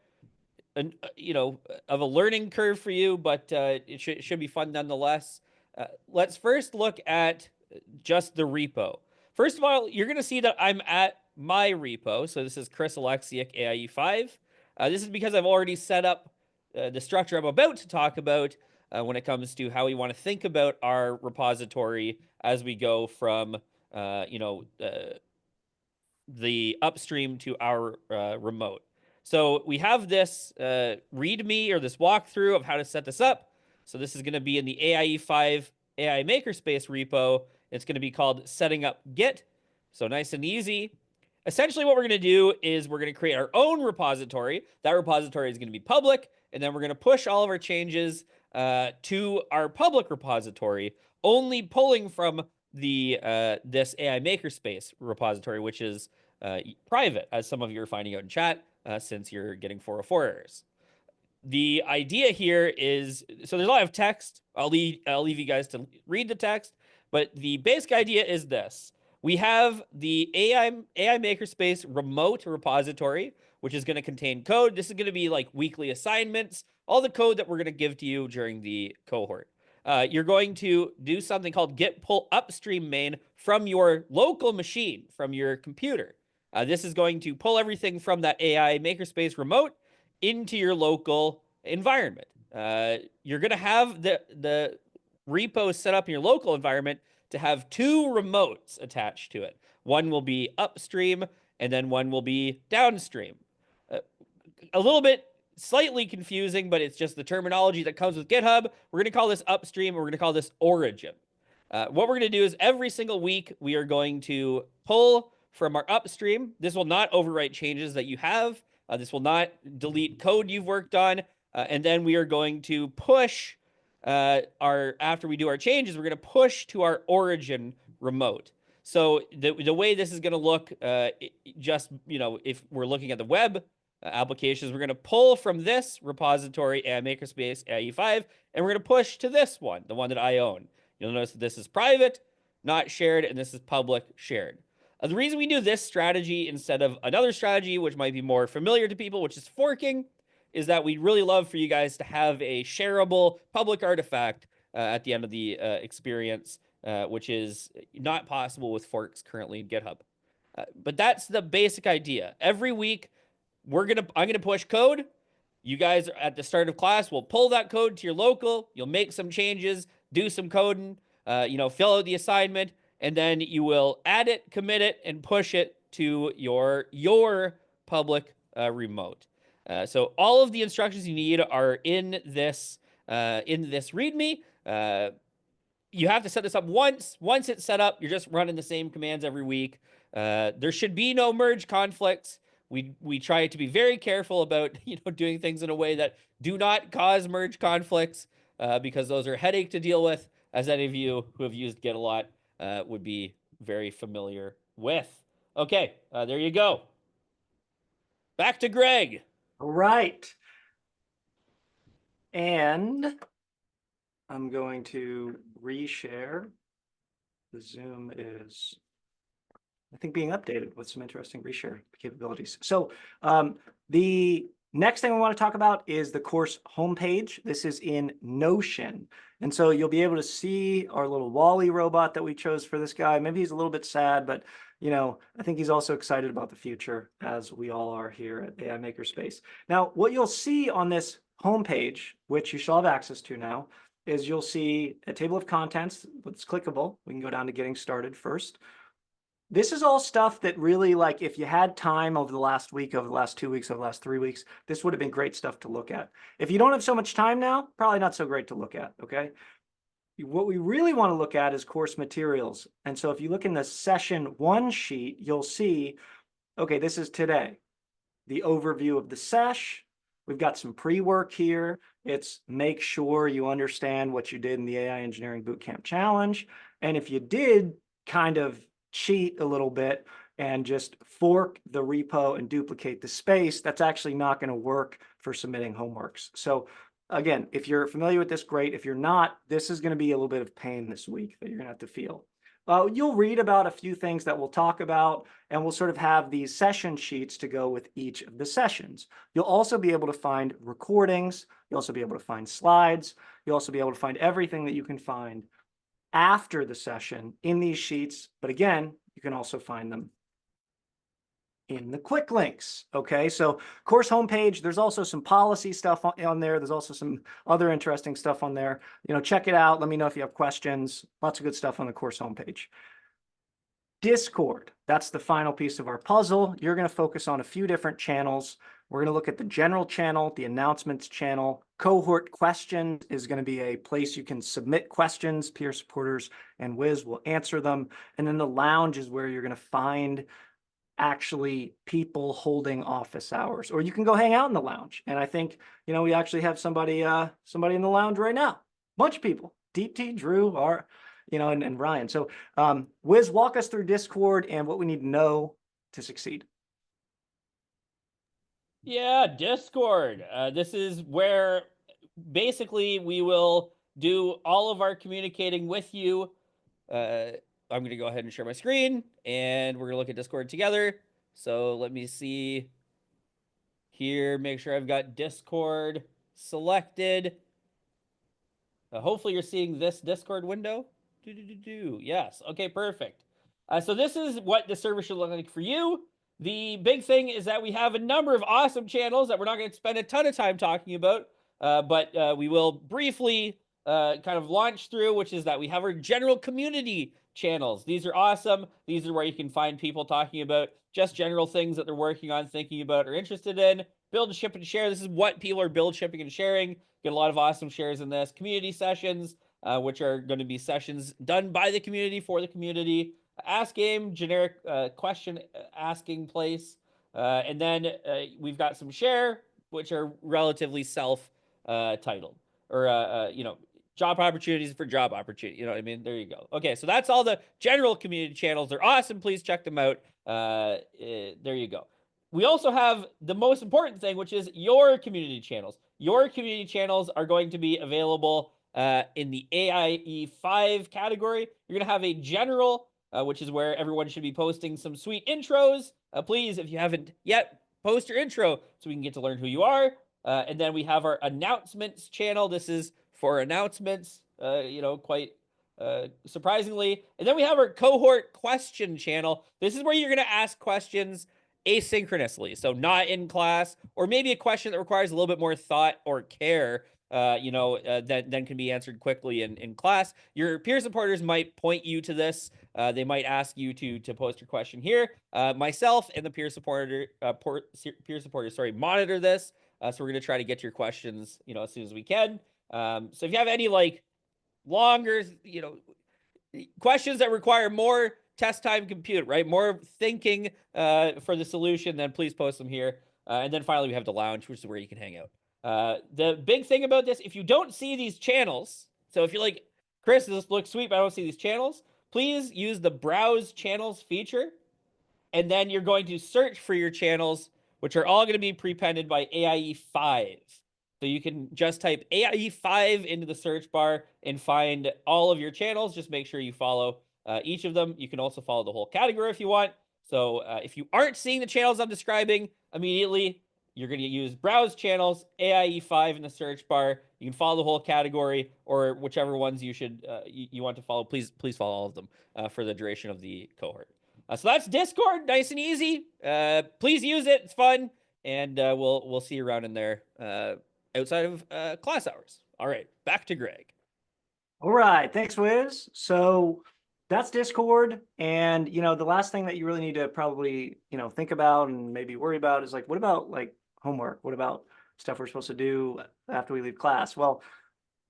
you know, of a learning curve for you, but it should be fun nonetheless. Let's first look at just the repo. First of all, you're going to see that I'm at my repo. So this is Chris Alexiak AIE5. This is because I've already set up the structure I'm about to talk about when it comes to how we want to think about our repository as we go from, you know, the upstream to our remote. So we have this README, or this walkthrough of how to set this up. So this is going to be in the AIE5 AI Makerspace repo. It's going to be called Setting Up Git. So nice and easy. Essentially what we're going to do is we're going to create our own repository. That repository is going to be public, and then we're going to push all of our changes to our public repository, only pulling from the this AI Makerspace repository, which is private, as some of you are finding out in chat, since you're getting 404 errors. The idea here is, so there's a lot of text. I'll leave you guys to read the text, but the basic idea is this. We have the AI Makerspace remote repository, which is going to contain code. This is going to be like weekly assignments, all the code that we're going to give to you during the cohort. You're going to do something called git pull upstream main from your local machine, from your computer. This is going to pull everything from that AI Makerspace remote into your local environment. You're going to have the repo set up in your local environment to have two remotes attached to it. One will be upstream, and then one will be downstream. A little bit slightly confusing, but it's just the terminology that comes with GitHub. We're going to call this upstream, and we're going to call this origin. What we're going to do is every single week, we are going to pull from our upstream. This will not overwrite changes that you have. This will not delete code you've worked on. And then we are going to push after we do our changes, we're going to push to our origin remote. So the way this is going to look, just, if we're looking at the web applications, we're going to pull from this repository AI Makerspace AI-E5, and we're going to push to this one, the one that I own. You'll notice that this is private, not shared, and this is public shared. The reason we do this strategy instead of another strategy, which might be more familiar to people, which is forking, is that we'd really love for you guys to have a shareable public artifact at the end of the experience, which is not possible with forks currently in GitHub. But that's the basic idea. Every week, I'm gonna push code. You guys at the start of class will pull that code to your local. You'll make some changes, do some coding, fill out the assignment, and then you will add it, commit it, and push it to your public remote. So all of the instructions you need are in this README. You have to set this up once. Once it's set up, you're just running the same commands every week. There should be no merge conflicts. We try to be very careful about doing things in a way that do not cause merge conflicts, because those are a headache to deal with, as any of you who have used Git a lot would be very familiar with. Okay, there you go. Back to Greg. All right. And I'm going to reshare. The Zoom is, I think, being updated with some interesting reshare capabilities. So the next thing we want to talk about is the course homepage. This is in Notion. And so you'll be able to see our little Wall-E robot that we chose for this guy. Maybe he's a little bit sad, but I think he's also excited about the future, as we all are here at AI Makerspace. Now, what you'll see on this homepage, which you shall have access to now, is you'll see a table of contents that's clickable. We can go down to getting started first. This is all stuff that really, like, if you had time over the last week, over the last 2 weeks, over the last 3 weeks, this would have been great stuff to look at. If you don't have so much time now, probably not so great to look at, okay? What we really want to look at is course materials. And so if you look in the session 1 sheet, you'll see, okay, this is today. The overview of the sesh. We've got some pre-work here. It's make sure you understand what you did in the AI Engineering Bootcamp Challenge. And if you did kind of cheat a little bit and just fork the repo and duplicate the space, that's actually not going to work for submitting homeworks. So again, if you're familiar with this, great. If you're not, this is going to be a little bit of pain this week that you're going to have to feel. You'll read about a few things that we'll talk about, and we'll sort of have these session sheets to go with each of the sessions. You'll also be able to find recordings. You'll also be able to find slides. You'll also be able to find everything that you can find after the session in these sheets. But again, you can also find them in the quick links. Okay, so course homepage, there's also some policy stuff on there. There's also some other interesting stuff on there. Check it out. Let me know if you have questions. Lots of good stuff on the course homepage. Discord, that's the final piece of our puzzle. You're going to focus on a few different channels. We're going to look at the general channel, the announcements channel. Cohort questions is going to be a place you can submit questions. Peer supporters and Wiz will answer them. And then the lounge is where you're going to find actually people holding office hours, or you can go hang out in the lounge. And I think, we actually have somebody in the lounge right now. Bunch of people, Deep T, Drew, and Ryan. So Wiz, walk us through Discord and what we need to know to succeed. Yeah, Discord. This is where basically we will do all of our communicating with you. I'm going to go ahead and share my screen, and we're going to look at Discord together. So let me see here, make sure I've got Discord selected. Hopefully you're seeing this Discord window. Yes, okay, perfect. So this is what the server should look like for you. The big thing is that we have a number of awesome channels that we're not going to spend a ton of time talking about, but we will briefly kind of launch through, which is that we have our general community channels. These are awesome. These are where you can find people talking about just general things that they're working on, thinking about, or interested in. Build, ship, and share. This is what people are build, shipping, and sharing. Get a lot of awesome shares in this. Community sessions. which are going to be sessions done by the community for the community. Ask game, generic question asking place. And then we've got some share, which are relatively self-titled or, job opportunities for job opportunity. You know what I mean? There you go. Okay, so that's all the general community channels. They're awesome. Please check them out. There you go. We also have the most important thing, which is your community channels. Your community channels are going to be available in the AIE5 category. You're going to have a general, which is where everyone should be posting some sweet intros. Please, if you haven't yet, post your intro so we can get to learn who you are. And then we have our announcements channel. This is for announcements, quite surprisingly. And then we have our cohort question channel. This is where you're going to ask questions asynchronously, so not in class, or maybe a question that requires a little bit more thought or care, that then can be answered quickly in class. Your peer supporters might point you to this. They might ask you to post your question here. Myself and the peer supporters, monitor this. So we're going to try to get your questions, as soon as we can. So if you have any longer, questions that require more test time compute, right? More thinking for the solution, then please post them here. And then finally, we have the lounge, which is where you can hang out. The big thing about this, if you don't see these channels, so if you're like, Chris, this looks sweet, but I don't see these channels, please use the browse channels feature. And then you're going to search for your channels, which are all going to be prepended by AIE5. So you can just type AIE5 into the search bar and find all of your channels. Just make sure you follow each of them. You can also follow the whole category if you want. So if you aren't seeing the channels I'm describing immediately, you're going to use browse channels, AIE5 in the search bar. You can follow the whole category or whichever ones you should you want to follow. Please follow all of them for the duration of the cohort. So that's Discord, nice and easy. Please use it; it's fun, and we'll see you around in there outside of class hours. All right, back to Greg. All right, thanks, Wiz. So that's Discord, and the last thing that you really need to probably think about and maybe worry about is what about homework? What about stuff we're supposed to do after we leave class? Well,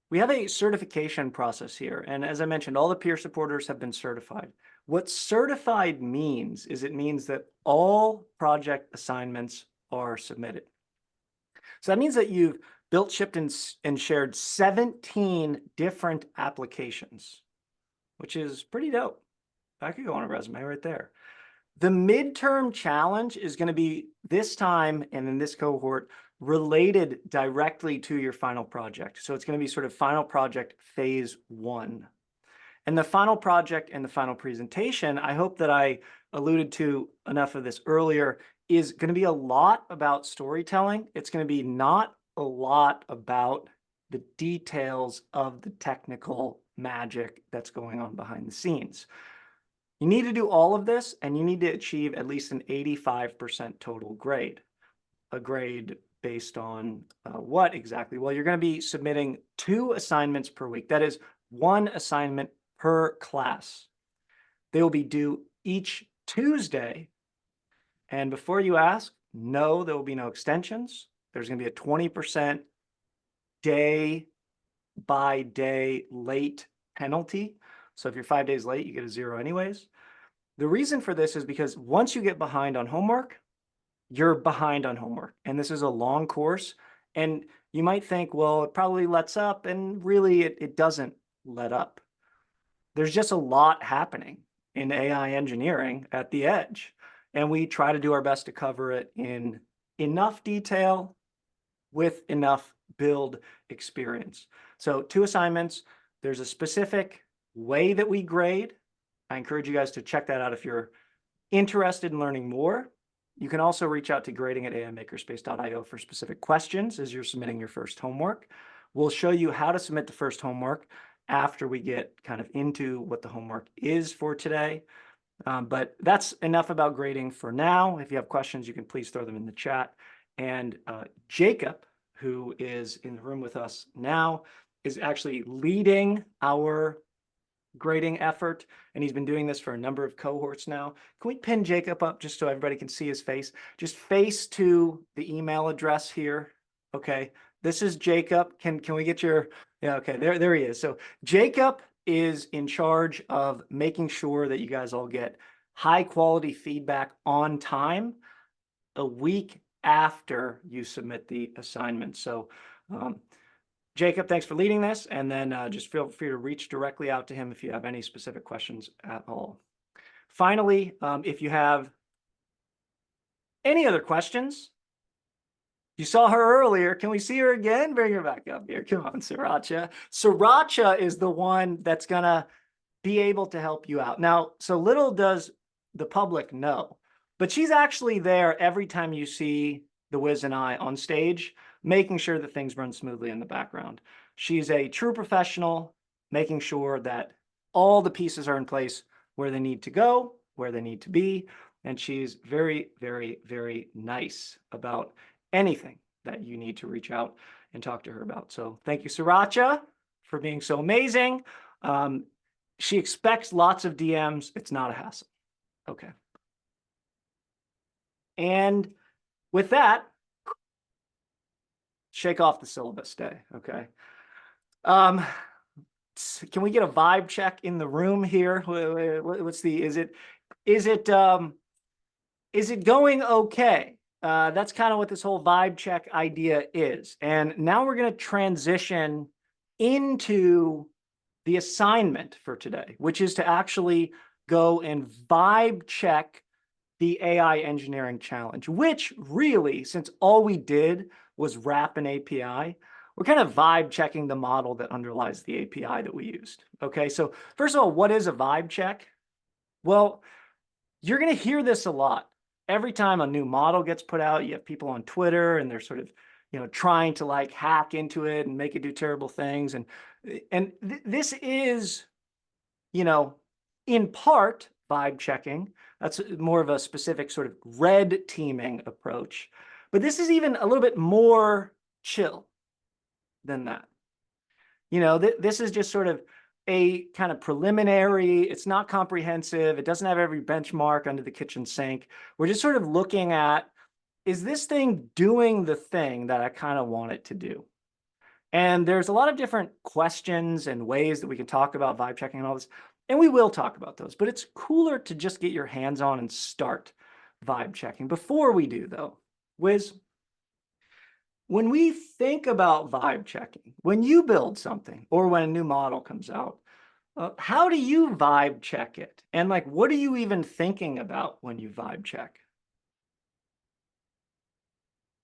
we have a certification process here, and as I mentioned, all the peer supporters have been certified. What certified means is it means that all project assignments are submitted. So that means that you've built, shipped, and shared 17 different applications, which is pretty dope. That could go on a resume right there. The midterm challenge is going to be this time and in this cohort related directly to your final project. So it's going to be sort of final project phase 1. And the final project and the final presentation, I hope that I alluded to enough of this earlier, is going to be a lot about storytelling. It's going to be not a lot about the details of the technical magic that's going on behind the scenes. You need to do all of this, and you need to achieve at least an 85% total grade. A grade based on what exactly? Well, you're going to be submitting 2 assignments per week. That is 1 assignment per class. They will be due each Tuesday. And before you ask, no, there will be no extensions. There's going to be a 20% day by day late penalty. So if you're 5 days late, you get a 0 anyways. The reason for this is because once you get behind on homework, you're behind on homework. And this is a long course. And you might think, well, it probably lets up. And really, it doesn't let up. There's just a lot happening in AI engineering at the edge. And we try to do our best to cover it in enough detail with enough build experience. So 2 assignments. There's a specific way that we grade. I encourage you guys to check that out if you're interested in learning more. You can also reach out to grading@aimakerspace.io for specific questions as you're submitting your first homework. We'll show you how to submit the first homework after we get kind of into what the homework is for today. But that's enough about grading for now. If you have questions, you can please throw them in the chat. And Jacob, who is in the room with us now, is actually leading our grading effort, and he's been doing this for a number of cohorts now. Can we pin Jacob up just so everybody can see his face? Just face to the email address here. Okay, this is Jacob. Can we get your Yeah, okay, there he is. So Jacob is in charge of making sure that you guys all get high quality feedback on time a week after you submit the assignment. So Jacob, thanks for leading this. And then just feel free to reach directly out to him if you have any specific questions at all. Finally, if you have any other questions, you saw her earlier. Can we see her again? Bring her back up here. Come on, Sriracha. Sriracha is the one that's going to be able to help you out. Now, so little does the public know, but she's actually there every time you see the Wiz and I on stage, making sure that things run smoothly in the background. She's a true professional, making sure that all the pieces are in place where they need to go, where they need to be. And she's very, very, very nice about anything that you need to reach out and talk to her about. So thank you, Sriracha, for being so amazing. She expects lots of DMs. It's not a hassle. Okay. And with that, shake off the syllabus day. Okay. Can we get a vibe check in the room here? What's the, is it going okay? That's kind of what this whole vibe check idea is. And now we're going to transition into the assignment for today, which is to actually go and vibe check the AI engineering challenge, which really, since all we did was wrap an API, we're kind of vibe checking the model that underlies the API that we used. Okay, so first of all, what is a vibe check? Well, you're going to hear this a lot. Every time a new model gets put out, you have people on Twitter and they're sort of, trying to like hack into it and make it do terrible things. And this is, in part vibe checking. That's more of a specific sort of red teaming approach. But this is even a little bit more chill than that. This is just sort of a kind of preliminary. It's not comprehensive. It doesn't have every benchmark under the kitchen sink. We're just sort of looking at, is this thing doing the thing that I kind of want it to do? And there's a lot of different questions and ways that we can talk about vibe checking and all this. And we will talk about those, but it's cooler to just get your hands on and start vibe checking. Before we do though, Wiz, when we think about vibe checking, when you build something or when a new model comes out, how do you vibe check it? And like, what are you even thinking about when you vibe check?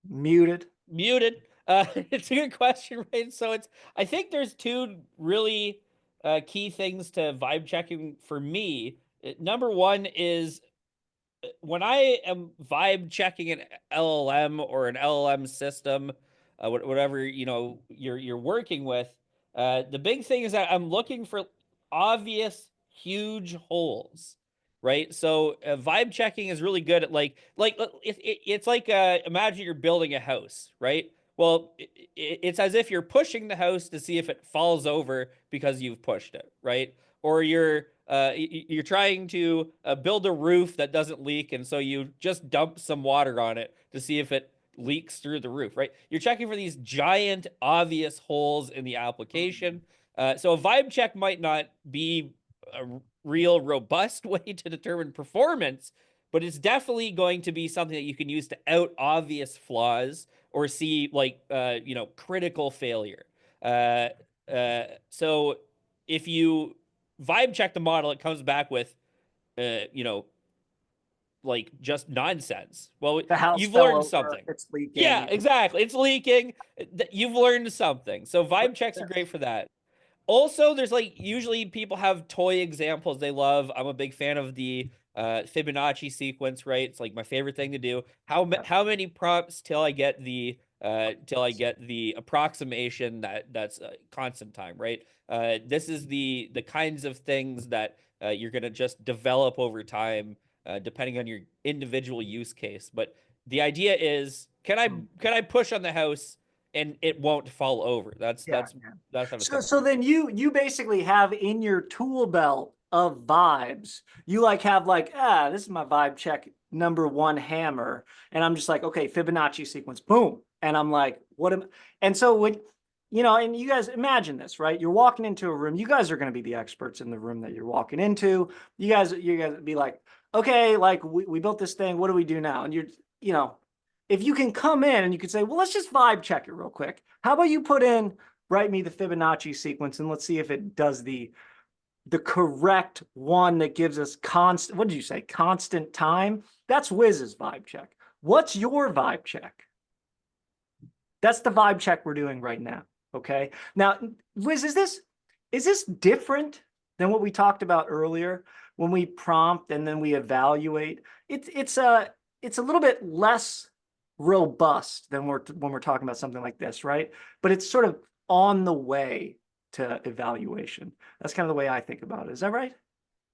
Muted. It's a good question, right? So I think there's two really key things to vibe checking for me. Number one is when I am vibe checking an LLM or an LLM system, whatever you're working with, the big thing is that I'm looking for obvious huge holes, right? So vibe checking is really good at it's like imagine you're building a house, right? Well, it's as if you're pushing the house to see if it falls over because you've pushed it, right? Or you're trying to build a roof that doesn't leak, and so you just dump some water on it to see if it leaks through the roof, right? You're checking for these giant obvious holes in the application. So a vibe check might not be a real robust way to determine performance, but it's definitely going to be something that you can use to out obvious flaws or see critical failure. So if you vibe check the model, it comes back with, just nonsense. Well, The house you've fell learned over, something. it's leaking. Yeah, exactly. It's leaking. You've learned something. So vibe checks are great for that. Also, there's usually people have toy examples they love. I'm a big fan of the Fibonacci sequence, right? It's like my favorite thing to do. How many prompts till I get the approximation that's constant time, right? This is the kinds of things that you're gonna just develop over time, depending on your individual use case. But the idea is, can I push on the house and it won't fall over? That's how to think. So then you basically have in your tool belt of vibes, you have this is my vibe check number one hammer. And I'm just like, okay, Fibonacci sequence, boom. And I'm like, and so when and you guys imagine this, right? You're walking into a room. You guys are going to be the experts in the room that you're walking into. You guys be like, okay, like we built this thing. What do we do now? And if you can come in and you could say, well, let's just vibe check it real quick. How about you write me the Fibonacci sequence and let's see if it does the correct one that gives us constant, what did you say? Constant time? That's Wiz's vibe check. What's your vibe check? That's the vibe check we're doing right now. Okay. Now, Wiz, is this different than what we talked about earlier when we prompt and then we evaluate? It's a little bit less robust than when we're talking about something like this, right? But it's sort of on the way to evaluation. That's kind of the way I think about it. Is that right?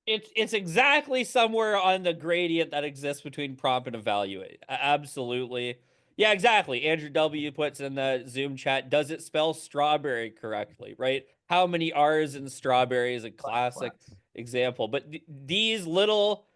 It's exactly somewhere on the gradient that exists between prompt and evaluate. Absolutely. Yeah, exactly. Andrew W. puts in the Zoom chat, does it spell strawberry correctly, right? How many R's in strawberry is a classic example. But these little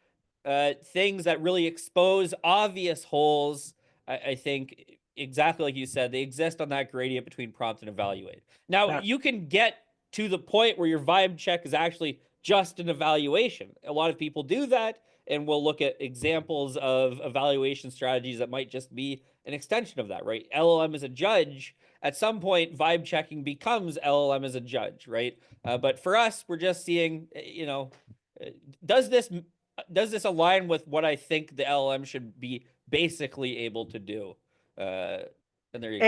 things that really expose obvious holes, I think, exactly like you said, they exist on that gradient between prompt and evaluate. Now, you can get to the point where your vibe check is actually just an evaluation. A lot of people do that, and we'll look at examples of evaluation strategies that might just be an extension of that, right? LLM as a judge, at some point, vibe checking becomes LLM as a judge, right? But for us, we're just seeing, does this align with what I think the LLM should be basically able to do? And there you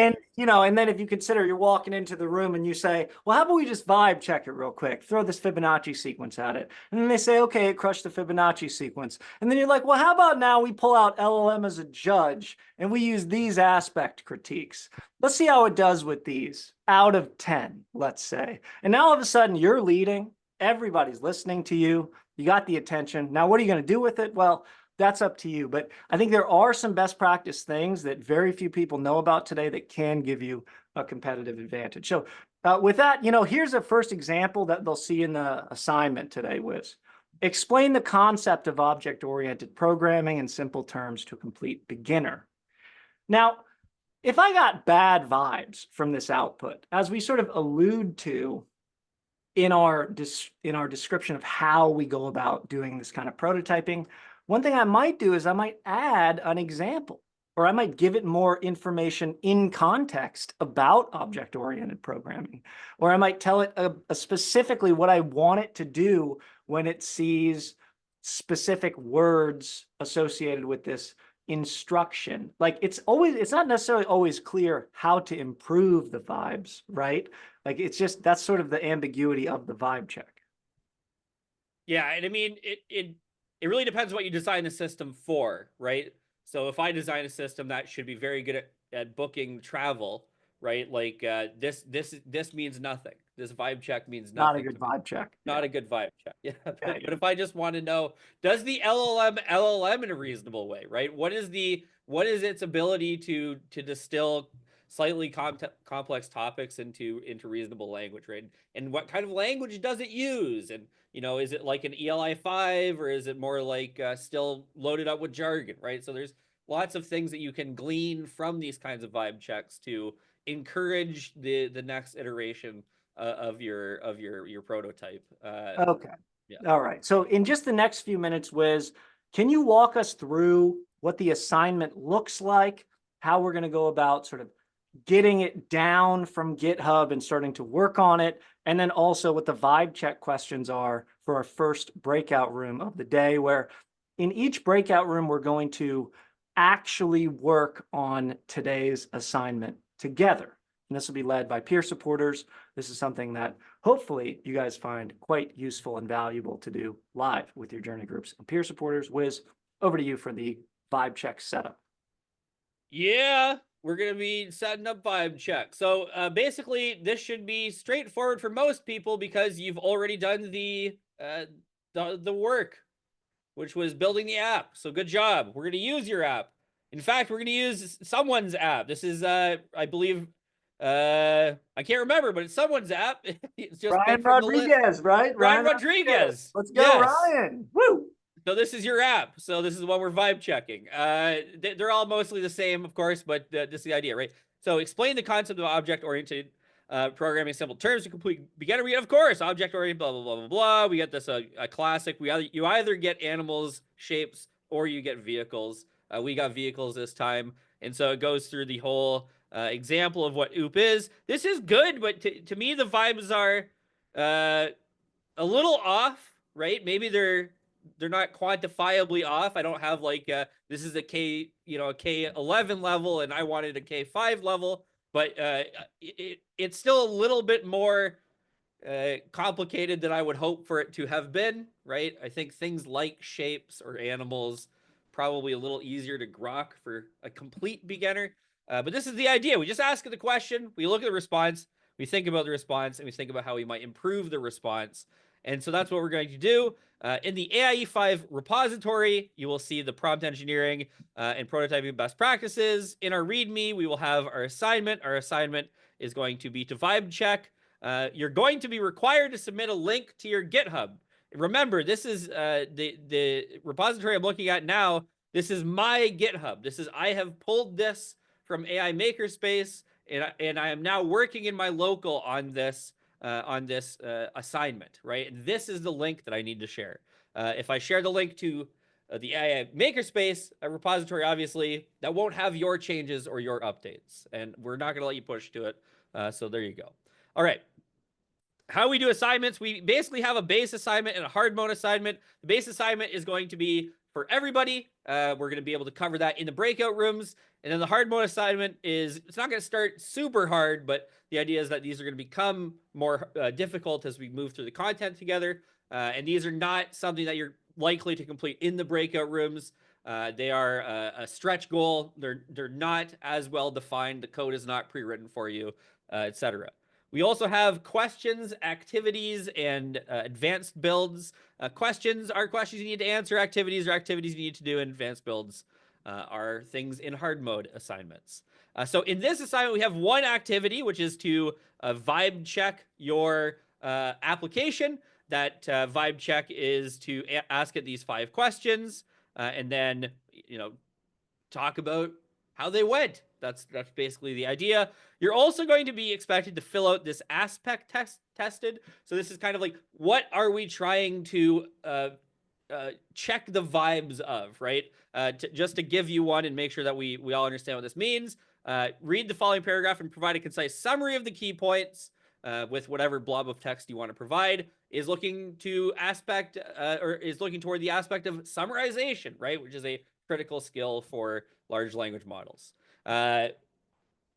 go. And then if you consider you're walking into the room and you say, well, how about we just vibe check it real quick, throw this Fibonacci sequence at it. And then they say, okay, it crushed the Fibonacci sequence. And then you're like, well, how about now we pull out LLM as a judge and we use these aspect critiques. Let's see how it does with these out of 10, let's say. And now all of a sudden you're leading, everybody's listening to you, you got the attention. Now, what are you going to do with it? Well, that's up to you. But I think there are some best practice things that very few people know about today that can give you a competitive advantage. So with that, here's a first example that they'll see in the assignment today, Wiz. Explain the concept of object-oriented programming in simple terms to a complete beginner. Now, if I got bad vibes from this output, as we sort of allude to in our description of how we go about doing this kind of prototyping, one thing I might do is I might add an example, or I might give it more information in context about object-oriented programming, or I might tell it specifically what I want it to do when it sees specific words associated with this instruction. Like it's not necessarily always clear how to improve the vibes, right? Like that's sort of the ambiguity of the vibe check. Yeah, and I mean, it really depends what you design the system for, right? So if I design a system that should be very good at booking travel, right? Like this means nothing. This vibe check means nothing. Not a good vibe check. Not a good vibe check. Yeah. But if I just want to know, does the LLM in a reasonable way, right? What is its ability to distill slightly complex topics into reasonable language, right? And what kind of language does it use? And is it like an ELI5 or is it more like still loaded up with jargon, right? So there's lots of things that you can glean from these kinds of vibe checks to encourage the next iteration of your prototype. Okay. Yeah. All right. So in just the next few minutes, Wiz, can you walk us through what the assignment looks like, how we're going to go about sort of getting it down from GitHub and starting to work on it, and then also what the vibe check questions are for our first breakout room of the day, where in each breakout room, we're going to actually work on today's assignment together. And this will be led by peer supporters. This is something that hopefully you guys find quite useful and valuable to do live with your journey groups and peer supporters. Wiz, over to you for the vibe check setup. Yeah, we're going to be setting up vibe check. So basically, this should be straightforward for most people because you've already done the work, which was building the app. So good job. We're going to use your app. In fact, we're going to use someone's app. This is, I believe, I can't remember, but it's someone's app. It's just Ryan Rodriguez, right? Ryan Rodriguez. Let's go, yes. Ryan. Woo! So this is your app. So this is what we're vibe checking. They're all mostly the same, of course, but this is the idea, right? So explain the concept of object-oriented programming simple terms to complete beginner. We get, of course, object-oriented, blah, blah, blah, blah, blah. We get this a classic. You either get animals, shapes, or you get vehicles. We got vehicles this time. And so it goes through the whole example of what OOP is. This is good, but to me, the vibes are a little off, right? Maybe they're not quantifiably off. I don't have like this is a K, a K11 level, and I wanted a K5 level, but it's still a little bit more complicated than I would hope for it to have been, right? I think things like shapes or animals probably a little easier to grok for a complete beginner. But this is the idea. We just ask the question, we look at the response, we think about the response, and we think about how we might improve the response. And so that's what we're going to do. In the AIE5 repository, you will see the prompt engineering and prototyping best practices. In our README, we will have our assignment. Our assignment is going to be to vibe check. You're going to be required to submit a link to your GitHub. Remember, this is the repository I'm looking at now. This is my GitHub. I have pulled this from AI Makerspace, and I am now working in my local on this assignment, right? And this is the link that I need to share. If I share the link to the AI Makerspace repository, obviously, that won't have your changes or your updates, and we're not going to let you push to it. So there you go. All right. How we do assignments, we basically have a base assignment and a hard mode assignment. The base assignment is going to be for everybody. We're going to be able to cover that in the breakout rooms. And then the hard mode assignment it's not going to start super hard, but the idea is that these are going to become more difficult as we move through the content together. And these are not something that you're likely to complete in the breakout rooms. They are a stretch goal. They're not as well defined. The code is not pre-written for you, etc. We also have questions, activities, and advanced builds. Questions are questions you need to answer. Activities are activities you need to do. And advanced builds are things in hard mode assignments. So in this assignment, we have one activity, which is to vibe check your application. That vibe check is to ask it these 5 questions and then, talk about how they went. That's basically the idea. You're also going to be expected to fill out this aspect tested. So this is kind of like, what are we trying to check the vibes of, right? Just to give you one and make sure that we all understand what this means. Read the following paragraph and provide a concise summary of the key points with whatever blob of text you want to provide. Is looking to is looking toward the aspect of summarization, right? Which is a critical skill for large language models.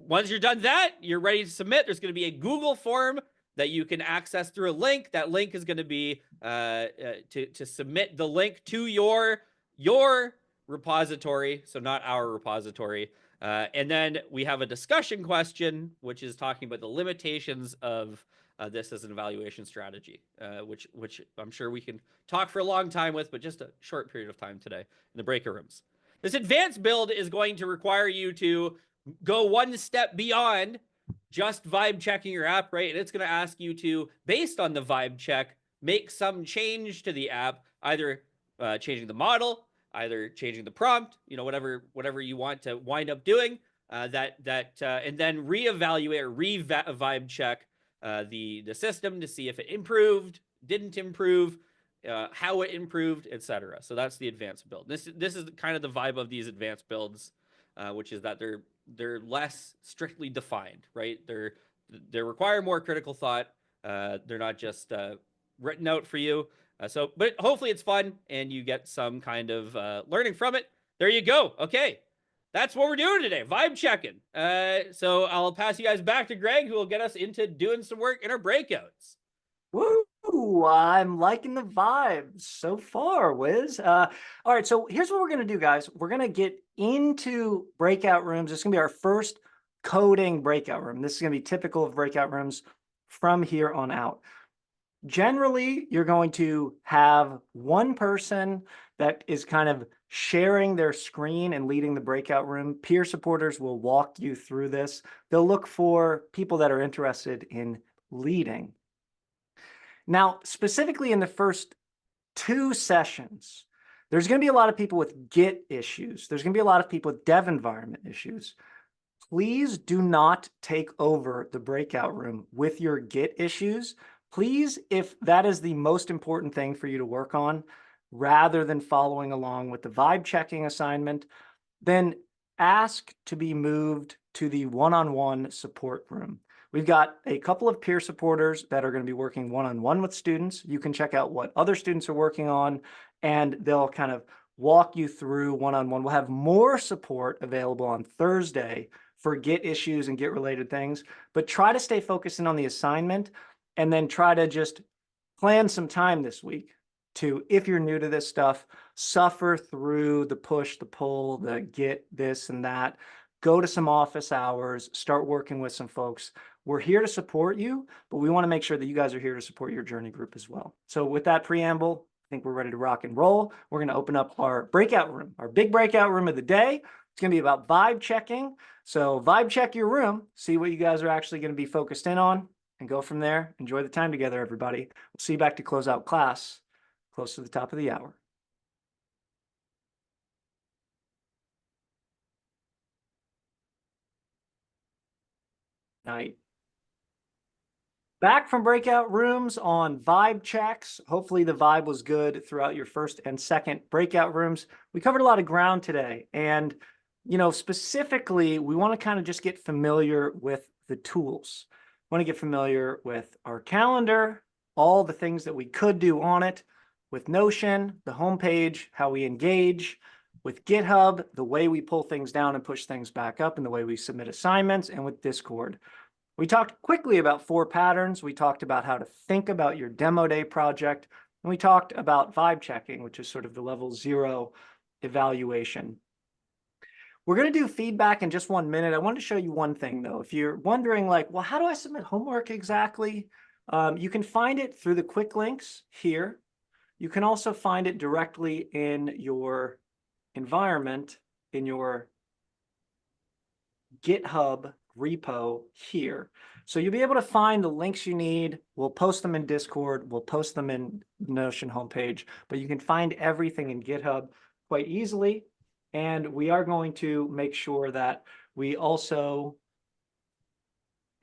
Once you're done that, you're ready to submit. There's going to be a Google form that you can access through a link. That link is going to be to submit the link to your repository, so not our repository. And then we have a discussion question, which is talking about the limitations of this as an evaluation strategy, which I'm sure we can talk for a long time with, but just a short period of time today in the breakout rooms. This advanced build is going to require you to go one step beyond just vibe checking your app, right? And it's going to ask you to, based on the vibe check, make some change to the app, either changing the model, either changing the prompt, whatever you want to wind up doing, and then reevaluate or vibe check the system to see if it improved, didn't improve, how it improved, etc. So that's the advanced build. This is kind of the vibe of these advanced builds, which is that they're less strictly defined, right? They require more critical thought. They're not just written out for you. But hopefully it's fun and you get some kind of learning from it. There you go. Okay. That's what we're doing today, vibe checking. So I'll pass you guys back to Greg, who will get us into doing some work in our breakouts. Woo! I'm liking the vibes so far, Wiz. All right, so here's what we're going to do, guys. We're going to get into breakout rooms. This is going to be our first coding breakout room. This is going to be typical of breakout rooms from here on out. Generally, you're going to have one person that is kind of sharing their screen and leading the breakout room. Peer supporters will walk you through this. They'll look for people that are interested in leading. Now, specifically in the first 2 sessions, there's going to be a lot of people with Git issues. There's going to be a lot of people with dev environment issues. please do not take over the breakout room with your Git issues. Please, if that is the most important thing for you to work on, rather than following along with the vibe checking assignment, then ask to be moved to the one-on-one support room. We've got a couple of peer supporters that are going to be working one-on-one with students. You can check out what other students are working on, and they'll kind of walk you through one-on-one. We'll have more support available on Thursday for Git issues and Git related things, but try to stay focused in on the assignment and then try to just plan some time this week to, if you're new to this stuff, suffer through the push, the pull, the Git this and that, go to some office hours, start working with some folks. We're here to support you, but we want to make sure that you guys are here to support your journey group as well. So with that preamble, I think we're ready to rock and roll. We're going to open up our breakout room, our big breakout room of the day. It's going to be about vibe checking. So vibe check your room, see what you guys are actually going to be focused in on, and go from there. Enjoy the time together, everybody. We'll see you back to close out class close to the top of the hour. Night. Back from breakout rooms on vibe checks. Hopefully the vibe was good throughout your first and second breakout rooms. We covered a lot of ground today. And, you know, specifically, we want to kind of just get familiar with the tools. We want to get familiar with our calendar, all the things that we could do on it, with Notion, the homepage, how we engage, with GitHub, the way we pull things down and push things back up, and the way we submit assignments, and with Discord. We talked quickly about 4 patterns. We talked about how to think about your demo day project. And we talked about vibe checking, which is sort of the level 0 evaluation. We're going to do feedback in just 1 minute. I wanted to show you one thing, though. If you're wondering, like, well, how do I submit homework exactly? You can find it through the quick links here. You can also find it directly in your environment, in your GitHub repo here. So you'll be able to find the links you need. We'll post them in Discord. We'll post them in Notion homepage, but you can find everything in GitHub quite easily. And we are going to make sure that we also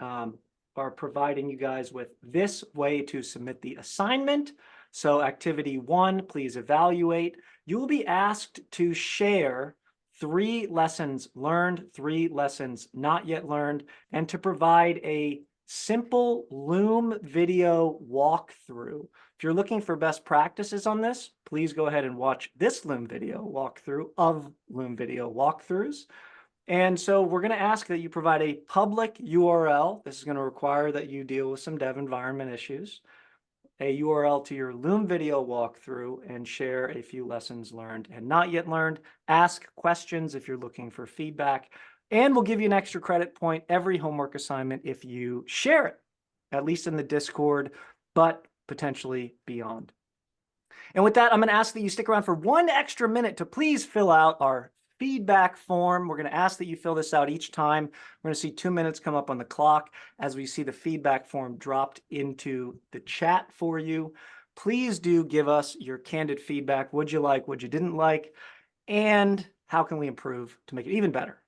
are providing you guys with this way to submit the assignment. So activity 1, please evaluate. You will be asked to share 3 lessons learned, 3 lessons not yet learned, and to provide a simple Loom video walkthrough. If you're looking for best practices on this, please go ahead and watch this Loom video walkthrough of Loom video walkthroughs. And so we're going to ask that you provide a public URL. This is going to require that you deal with some dev environment issues. A URL to your Loom video walkthrough and share a few lessons learned and not yet learned. Ask questions if you're looking for feedback. And we'll give you an extra credit point every homework assignment if you share it, at least in the Discord, but potentially beyond. And with that, I'm going to ask that you stick around for 1 extra minute to please fill out our feedback form. We're going to ask that you fill this out each time. We're going to see 2 minutes come up on the clock as we see the feedback form dropped into the chat for you. Please do give us your candid feedback. What'd you like? What you didn't like? And how can we improve to make it even better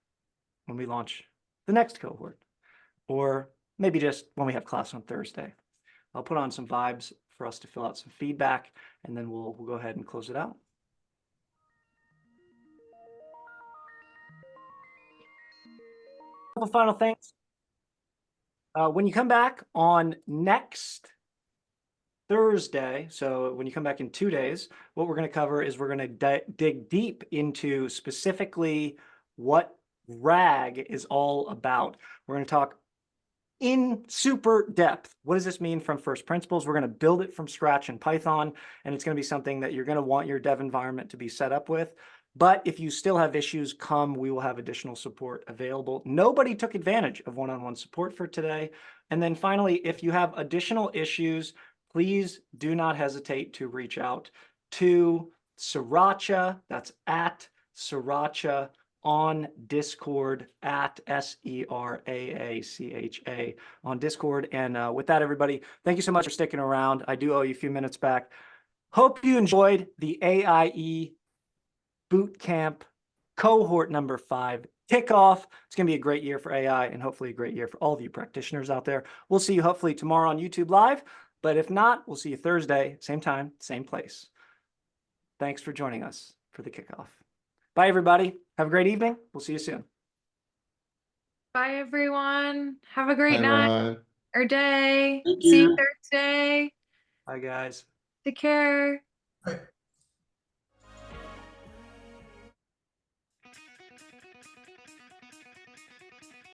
when we launch the next cohort? Or maybe just when we have class on Thursday. I'll put on some vibes for us to fill out some feedback, and then we'll go ahead and close it out. Couple final things. When you come back on next Thursday, so when you come back in 2 days, what we're going to cover is we're going to dig deep into specifically what RAG is all about. We're going to talk in super depth. What does this mean from first principles? We're going to build it from scratch in Python, and it's going to be something that you're going to want your dev environment to be set up with. But if you still have issues, we will have additional support available. Nobody took advantage of one-on-one support for today. And then finally, if you have additional issues, please do not hesitate to reach out to Sriracha. That's at Sriracha on Discord, at SERAACHA on Discord. And with that, everybody, thank you so much for sticking around. I do owe you a few minutes back. Hope you enjoyed the AIE Bootcamp cohort number 5 kickoff. It's going to be a great year for AI and hopefully a great year for all of you practitioners out there. We'll see you hopefully tomorrow on YouTube Live, but if not, we'll see you Thursday, same time, same place. Thanks for joining us for the kickoff. Bye, everybody. Have a great evening. We'll see you soon. Bye, everyone. Have a great Bye, night everyone. or day. Thank See you you. Thursday. Bye, guys. Take care. Right.